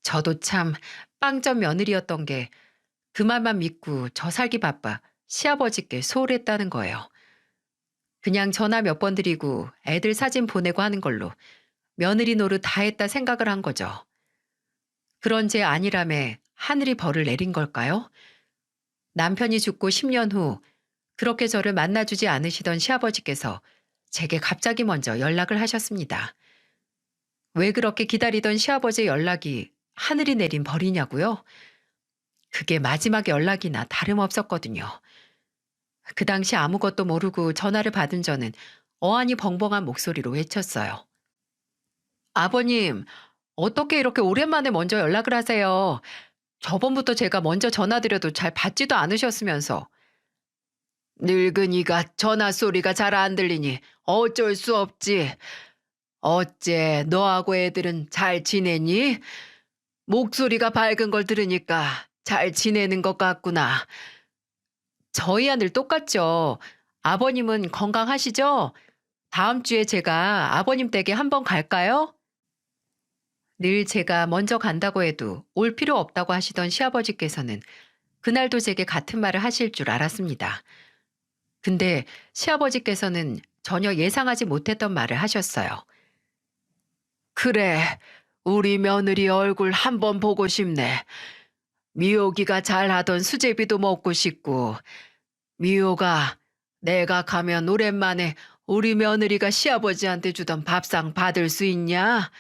저도 참 빵점 며느리였던 게 그 말만 믿고 저 살기 바빠 시아버지께 소홀했다는 거예요. 그냥 전화 몇 번 드리고 애들 사진 보내고 하는 걸로 며느리 노릇 다 했다 생각을 한 거죠. 그런 제 안일함에 하늘이 벌을 내린 걸까요? 남편이 죽고 10년 후 그렇게 저를 만나주지 않으시던 시아버지께서 제게 갑자기 먼저 연락을 하셨습니다. 왜 그렇게 기다리던 시아버지의 연락이 하늘이 내린 벌이냐고요? 그게 마지막 연락이나 다름없었거든요. 그 당시 아무것도 모르고 전화를 받은 저는 어안이 벙벙한 목소리로 외쳤어요. 아버님, 어떻게 이렇게 오랜만에 먼저 연락을 하세요? 저번부터 제가 먼저 전화드려도 잘 받지도 않으셨으면서. 늙은이가 전화 소리가 잘 안 들리니 어쩔 수 없지. 어째 너하고 애들은 잘 지내니? 목소리가 밝은 걸 들으니까 잘 지내는 것 같구나. 저희야 늘 똑같죠. 아버님은 건강하시죠? 다음 주에 제가 아버님 댁에 한번 갈까요? 늘 제가 먼저 간다고 해도 올 필요 없다고 하시던 시아버지께서는 그날도 제게 같은 말을 하실 줄 알았습니다. 근데 시아버지께서는 전혀 예상하지 못했던 말을 하셨어요. 그래, 우리 며느리 얼굴 한번 보고 싶네. 미호기가 잘하던 수제비도 먹고 싶고, 미호가 내가 가면 오랜만에 우리 며느리가 시아버지한테 주던 밥상 받을 수 있냐?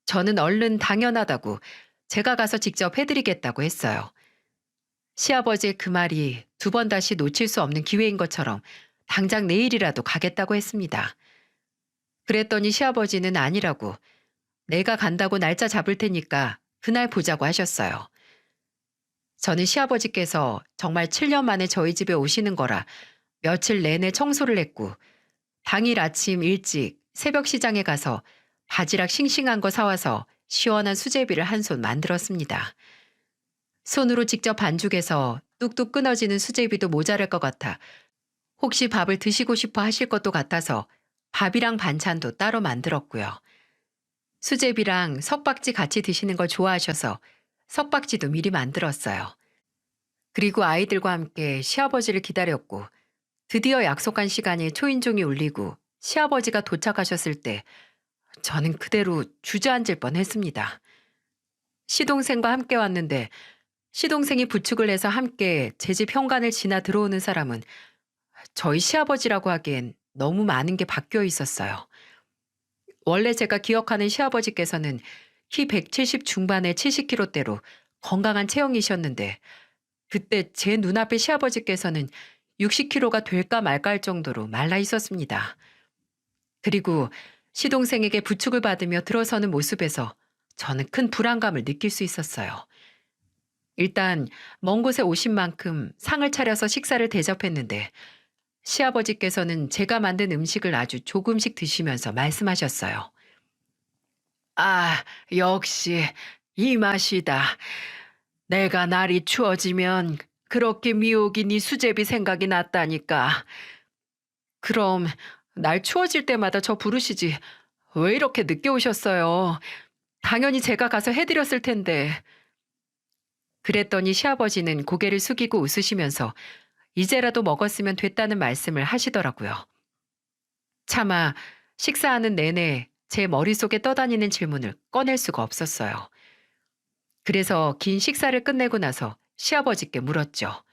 저는 얼른 당연하다고 제가 가서 직접 해드리겠다고 했어요. 시아버지의 그 말이 두 번 다시 놓칠 수 없는 기회인 것처럼 당장 내일이라도 가겠다고 했습니다. 그랬더니 시아버지는 아니라고 내가 간다고 날짜 잡을 테니까 그날 보자고 하셨어요. 저는 시아버지께서 정말 7년 만에 저희 집에 오시는 거라 며칠 내내 청소를 했고 당일 아침 일찍 새벽 시장에 가서 바지락 싱싱한 거 사와서 시원한 수제비를 한 손 만들었습니다. 손으로 직접 반죽해서 뚝뚝 끊어지는 수제비도 모자랄 것 같아 혹시 밥을 드시고 싶어 하실 것도 같아서 밥이랑 반찬도 따로 만들었고요. 수제비랑 석박지 같이 드시는 걸 좋아하셔서 석박지도 미리 만들었어요. 그리고 아이들과 함께 시아버지를 기다렸고 드디어 약속한 시간에 초인종이 울리고 시아버지가 도착하셨을 때 저는 그대로 주저앉을 뻔했습니다. 시동생과 함께 왔는데 시동생이 부축을 해서 함께 제 집 현관을 지나 들어오는 사람은 저희 시아버지라고 하기엔 너무 많은 게 바뀌어 있었어요. 원래 제가 기억하는 시아버지께서는 키 170 중반의 70kg대로 건강한 체형이셨는데 그때 제 눈앞에 시아버지께서는 60kg가 될까 말까 할 정도로 말라 있었습니다. 그리고 시동생에게 부축을 받으며 들어서는 모습에서 저는 큰 불안감을 느낄 수 있었어요. 일단 먼 곳에 오신 만큼 상을 차려서 식사를 대접했는데 시아버지께서는 제가 만든 음식을 아주 조금씩 드시면서 말씀하셨어요. 아, 역시 이 맛이다. 내가 날이 추워지면 그렇게 미혹이 네 수제비 생각이 났다니까. 그럼 날 추워질 때마다 저 부르시지. 왜 이렇게 늦게 오셨어요? 당연히 제가 가서 해드렸을 텐데. 그랬더니 시아버지는 고개를 숙이고 웃으시면서 이제라도 먹었으면 됐다는 말씀을 하시더라고요. 차마 식사하는 내내 제 머릿속에 떠다니는 질문을 꺼낼 수가 없었어요. 그래서 긴 식사를 끝내고 나서 시아버지께 물었죠.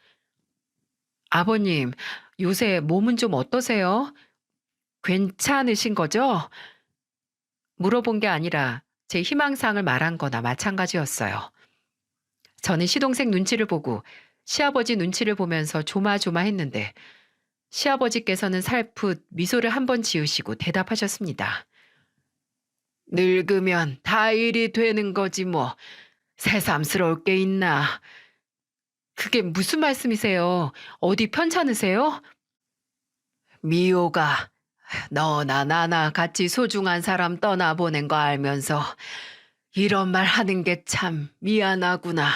아버님, 요새 몸은 좀 어떠세요? 괜찮으신 거죠? 물어본 게 아니라 제 희망사항을 말한 거나 마찬가지였어요. 저는 시동생 눈치를 보고 시아버지 눈치를 보면서 조마조마했는데 시아버지께서는 살풋 미소를 한번 지으시고 대답하셨습니다. 늙으면 다 일이 되는 거지 뭐. 새삼스러울 게 있나. 그게 무슨 말씀이세요? 어디 편찮으세요? 미호가 너나 나나 같이 소중한 사람 떠나보낸 거 알면서 이런 말 하는 게 참 미안하구나.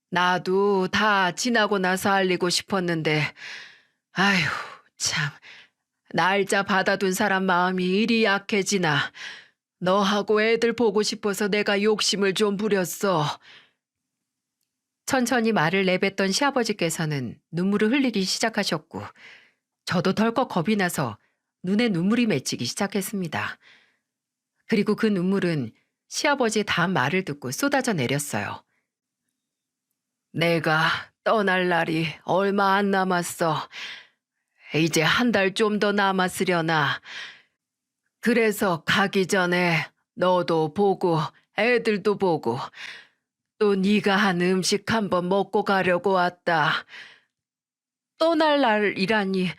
나도 다 지나고 나서 알리고 싶었는데, 아휴, 참. 날짜 받아둔 사람 마음이 이리 약해지나. 너하고 애들 보고 싶어서 내가 욕심을 좀 부렸어. 천천히 말을 내뱉던 시아버지께서는 눈물을 흘리기 시작하셨고, 저도 덜컥 겁이 나서 눈에 눈물이 맺히기 시작했습니다. 그리고 그 눈물은 시아버지의 다음 말을 듣고 쏟아져 내렸어요. 내가 떠날 날이 얼마 안 남았어. 이제 한 달 좀 더 남았으려나. 그래서 가기 전에 너도 보고 애들도 보고 또 네가 한 음식 한번 먹고 가려고 왔다. 떠날 날이라니.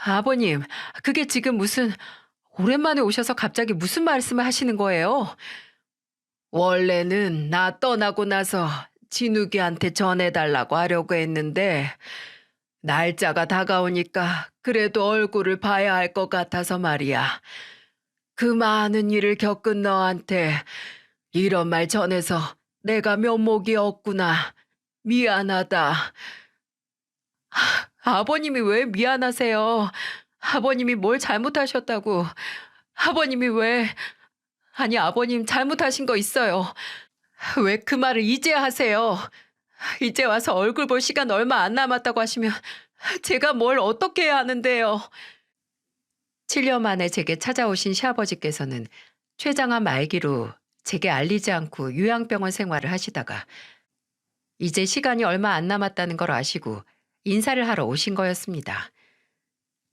아버님, 그게 지금 무슨 오랜만에 오셔서 갑자기 무슨 말씀을 하시는 거예요? 원래는 나 떠나고 나서 진욱이한테 전해달라고 하려고 했는데 날짜가 다가오니까 그래도 얼굴을 봐야 할 것 같아서 말이야. 그 많은 일을 겪은 너한테 이런 말 전해서 내가 면목이 없구나. 미안하다. 아버님이 왜 미안하세요? 아버님이 뭘 잘못하셨다고. 아버님이 왜, 아니, 아버님 잘못하신 거 있어요. 왜 그 말을 이제 하세요? 이제 와서 얼굴 볼 시간 얼마 안 남았다고 하시면 제가 뭘 어떻게 해야 하는데요? 7년 만에 제게 찾아오신 시아버지께서는 췌장암 말기로 제게 알리지 않고 요양병원 생활을 하시다가 이제 시간이 얼마 안 남았다는 걸 아시고 인사를 하러 오신 거였습니다.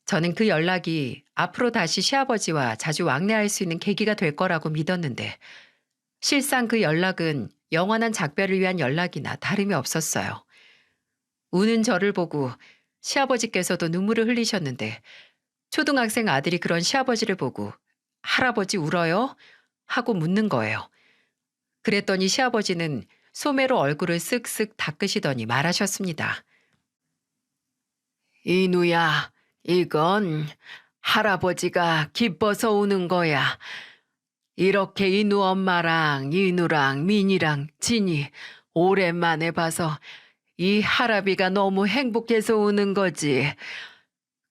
저는 그 연락이 앞으로 다시 시아버지와 자주 왕래할 수 있는 계기가 될 거라고 믿었는데 실상 그 연락은 영원한 작별을 위한 연락이나 다름이 없었어요. 우는 저를 보고 시아버지께서도 눈물을 흘리셨는데 초등학생 아들이 그런 시아버지를 보고 할아버지 울어요? 하고 묻는 거예요. 그랬더니 시아버지는 소매로 얼굴을 쓱쓱 닦으시더니 말하셨습니다. 이누야, 이건 할아버지가 기뻐서 우는 거야. 이렇게 이누 엄마랑 이누랑 민이랑 진이 오랜만에 봐서 이 할아비가 너무 행복해서 우는 거지.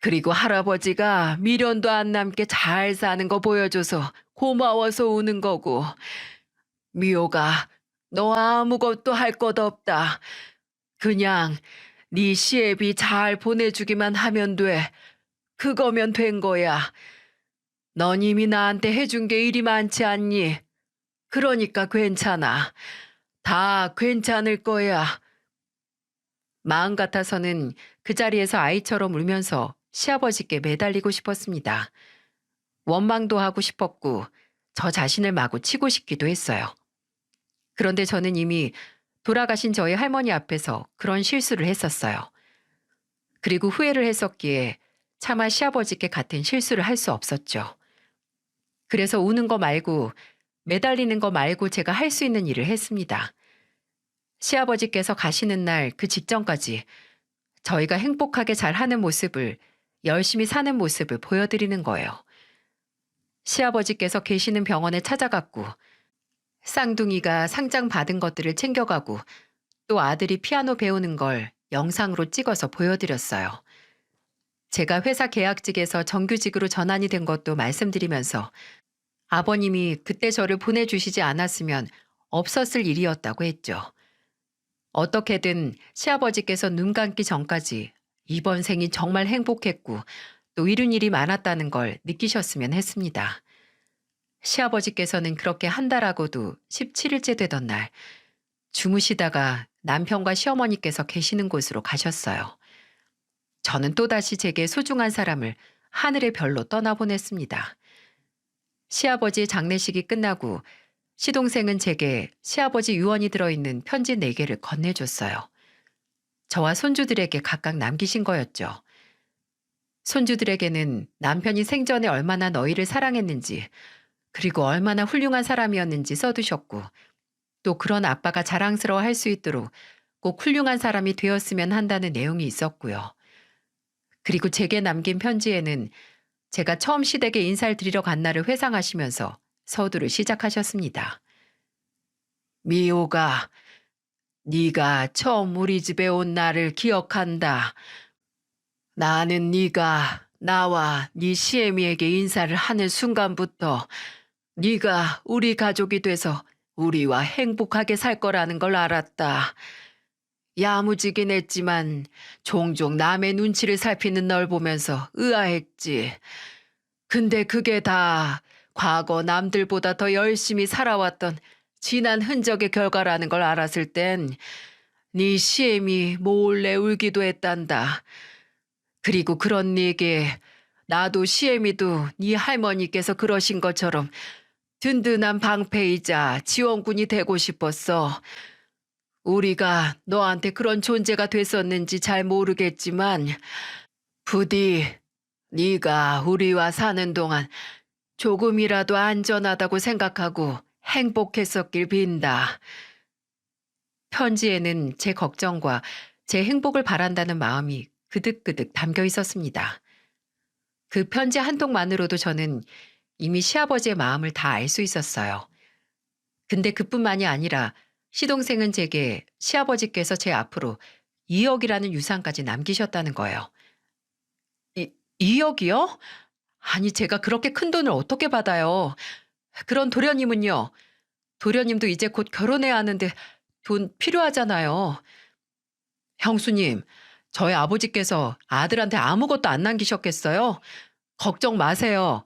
그리고 할아버지가 미련도 안 남게 잘 사는 거 보여줘서 고마워서 우는 거고. 미호가 너 아무것도 할 것 없다. 그냥 네 시애비 잘 보내주기만 하면 돼. 그거면 된 거야. 넌 이미 나한테 해준 게 일이 많지 않니? 그러니까 괜찮아. 다 괜찮을 거야. 마음 같아서는 그 자리에서 아이처럼 울면서 시아버지께 매달리고 싶었습니다. 원망도 하고 싶었고 저 자신을 마구 치고 싶기도 했어요. 그런데 저는 이미 돌아가신 저희 할머니 앞에서 그런 실수를 했었어요. 그리고 후회를 했었기에 차마 시아버지께 같은 실수를 할 수 없었죠. 그래서 우는 거 말고 매달리는 거 말고 제가 할 수 있는 일을 했습니다. 시아버지께서 가시는 날 그 직전까지 저희가 행복하게 잘 하는 모습을, 열심히 사는 모습을 보여드리는 거예요. 시아버지께서 계시는 병원에 찾아갔고 쌍둥이가 상장 받은 것들을 챙겨가고 또 아들이 피아노 배우는 걸 영상으로 찍어서 보여드렸어요. 제가 회사 계약직에서 정규직으로 전환이 된 것도 말씀드리면서 아버님이 그때 저를 보내주시지 않았으면 없었을 일이었다고 했죠. 어떻게든 시아버지께서 눈 감기 전까지 이번 생이 정말 행복했고 또 이룬 일이 많았다는 걸 느끼셨으면 했습니다. 시아버지께서는 그렇게 한 달하고도 17일째 되던 날 주무시다가 남편과 시어머니께서 계시는 곳으로 가셨어요. 저는 또다시 제게 소중한 사람을 하늘의 별로 떠나보냈습니다. 시아버지의 장례식이 끝나고 시동생은 제게 시아버지 유언이 들어있는 편지 4개를 건네줬어요. 저와 손주들에게 각각 남기신 거였죠. 손주들에게는 남편이 생전에 얼마나 너희를 사랑했는지 그리고 얼마나 훌륭한 사람이었는지 써두셨고 또 그런 아빠가 자랑스러워할 수 있도록 꼭 훌륭한 사람이 되었으면 한다는 내용이 있었고요. 그리고 제게 남긴 편지에는 제가 처음 시댁에 인사를 드리러 간 날을 회상하시면서 서두를 시작하셨습니다. 미호가, 네가 처음 우리 집에 온 날을 기억한다. 나는 네가 나와 네 시애미에게 인사를 하는 순간부터 네가 우리 가족이 돼서 우리와 행복하게 살 거라는 걸 알았다. 야무지긴 했지만 종종 남의 눈치를 살피는 널 보면서 의아했지. 근데 그게 다 과거 남들보다 더 열심히 살아왔던 진한 흔적의 결과라는 걸 알았을 땐 네 시엠이 몰래 울기도 했단다. 그리고 그런 네게 나도 시엠이도 네 할머니께서 그러신 것처럼 든든한 방패이자 지원군이 되고 싶었어. 우리가 너한테 그런 존재가 됐었는지 잘 모르겠지만 부디 네가 우리와 사는 동안 조금이라도 안전하다고 생각하고 행복했었길 빈다. 편지에는 제 걱정과 제 행복을 바란다는 마음이 그득그득 담겨 있었습니다. 그 편지 한 통만으로도 저는 이미 시아버지의 마음을 다 알 수 있었어요. 근데 그뿐만이 아니라 시동생은 제게 시아버지께서 제 앞으로 2억이라는 유산까지 남기셨다는 거예요. 2억이요? 아니, 제가 그렇게 큰 돈을 어떻게 받아요? 그런 도련님은요? 도련님도 이제 곧 결혼해야 하는데 돈 필요하잖아요. 형수님, 저희 아버지께서 아들한테 아무것도 안 남기셨겠어요? 걱정 마세요.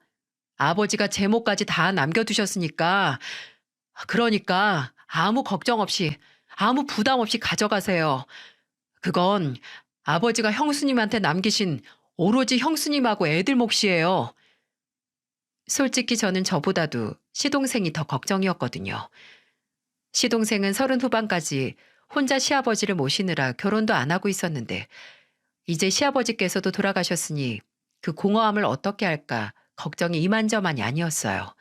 아버지가 제목까지 다 남겨두셨으니까. 그러니까 아무 걱정 없이, 아무 부담 없이 가져가세요. 그건 아버지가 형수님한테 남기신 오로지 형수님하고 애들 몫이에요. 솔직히 저는 저보다도 시동생이 더 걱정이었거든요. 시동생은 30 후반까지 혼자 시아버지를 모시느라 결혼도 안 하고 있었는데 이제 시아버지께서도 돌아가셨으니 그 공허함을 어떻게 할까 걱정이 이만저만이 아니었어요.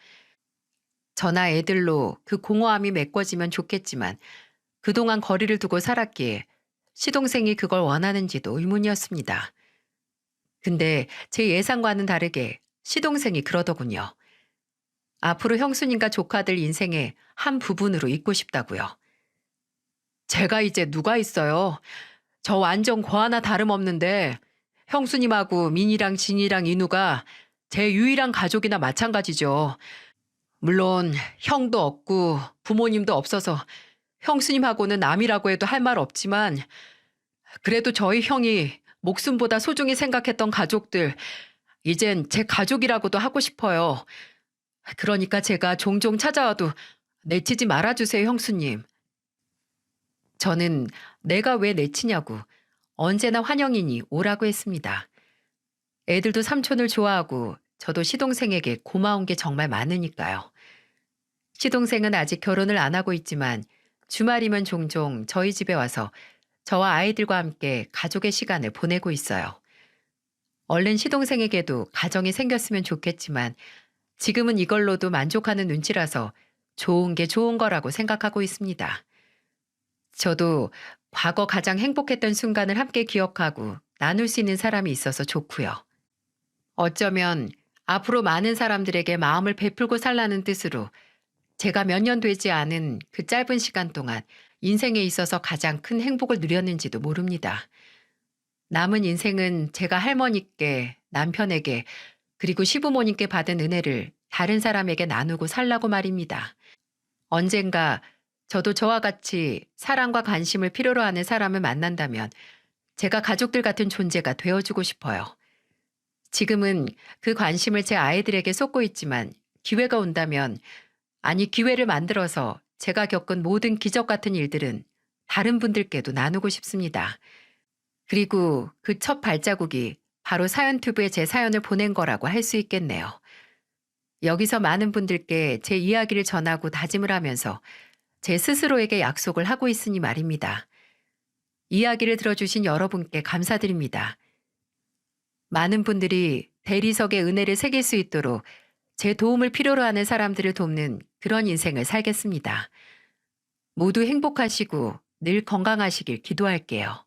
저나 애들로 그 공허함이 메꿔지면 좋겠지만 그동안 거리를 두고 살았기에 시동생이 그걸 원하는지도 의문이었습니다. 근데 제 예상과는 다르게 시동생이 그러더군요. 앞으로 형수님과 조카들 인생의 한 부분으로 있고 싶다고요. 제가 이제 누가 있어요? 저 완전 거 하나 다름없는데 형수님하고 민이랑 진이랑 인우가 제 유일한 가족이나 마찬가지죠. 물론 형도 없고 부모님도 없어서 형수님하고는 남이라고 해도 할 말 없지만 그래도 저희 형이 목숨보다 소중히 생각했던 가족들 이젠 제 가족이라고도 하고 싶어요. 그러니까 제가 종종 찾아와도 내치지 말아주세요, 형수님. 저는 내가 왜 내치냐고 언제나 환영이니 오라고 했습니다. 애들도 삼촌을 좋아하고 저도 시동생에게 고마운 게 정말 많으니까요. 시동생은 아직 결혼을 안 하고 있지만 주말이면 종종 저희 집에 와서 저와 아이들과 함께 가족의 시간을 보내고 있어요. 얼른 시동생에게도 가정이 생겼으면 좋겠지만 지금은 이걸로도 만족하는 눈치라서 좋은 게 좋은 거라고 생각하고 있습니다. 저도 과거 가장 행복했던 순간을 함께 기억하고 나눌 수 있는 사람이 있어서 좋고요. 어쩌면 앞으로 많은 사람들에게 마음을 베풀고 살라는 뜻으로 제가 몇 년 되지 않은 그 짧은 시간 동안 인생에 있어서 가장 큰 행복을 누렸는지도 모릅니다. 남은 인생은 제가 할머니께, 남편에게, 그리고 시부모님께 받은 은혜를 다른 사람에게 나누고 살라고 말입니다. 언젠가 저도 저와 같이 사랑과 관심을 필요로 하는 사람을 만난다면 제가 가족들 같은 존재가 되어주고 싶어요. 지금은 그 관심을 제 아이들에게 쏟고 있지만 기회가 온다면, 아니 기회를 만들어서 제가 겪은 모든 기적 같은 일들은 다른 분들께도 나누고 싶습니다. 그리고 그 첫 발자국이 바로 사연튜브에 제 사연을 보낸 거라고 할 수 있겠네요. 여기서 많은 분들께 제 이야기를 전하고 다짐을 하면서 제 스스로에게 약속을 하고 있으니 말입니다. 이야기를 들어주신 여러분께 감사드립니다. 많은 분들이 대리석의 은혜를 새길 수 있도록 제 도움을 필요로 하는 사람들을 돕는 그런 인생을 살겠습니다. 모두 행복하시고 늘 건강하시길 기도할게요.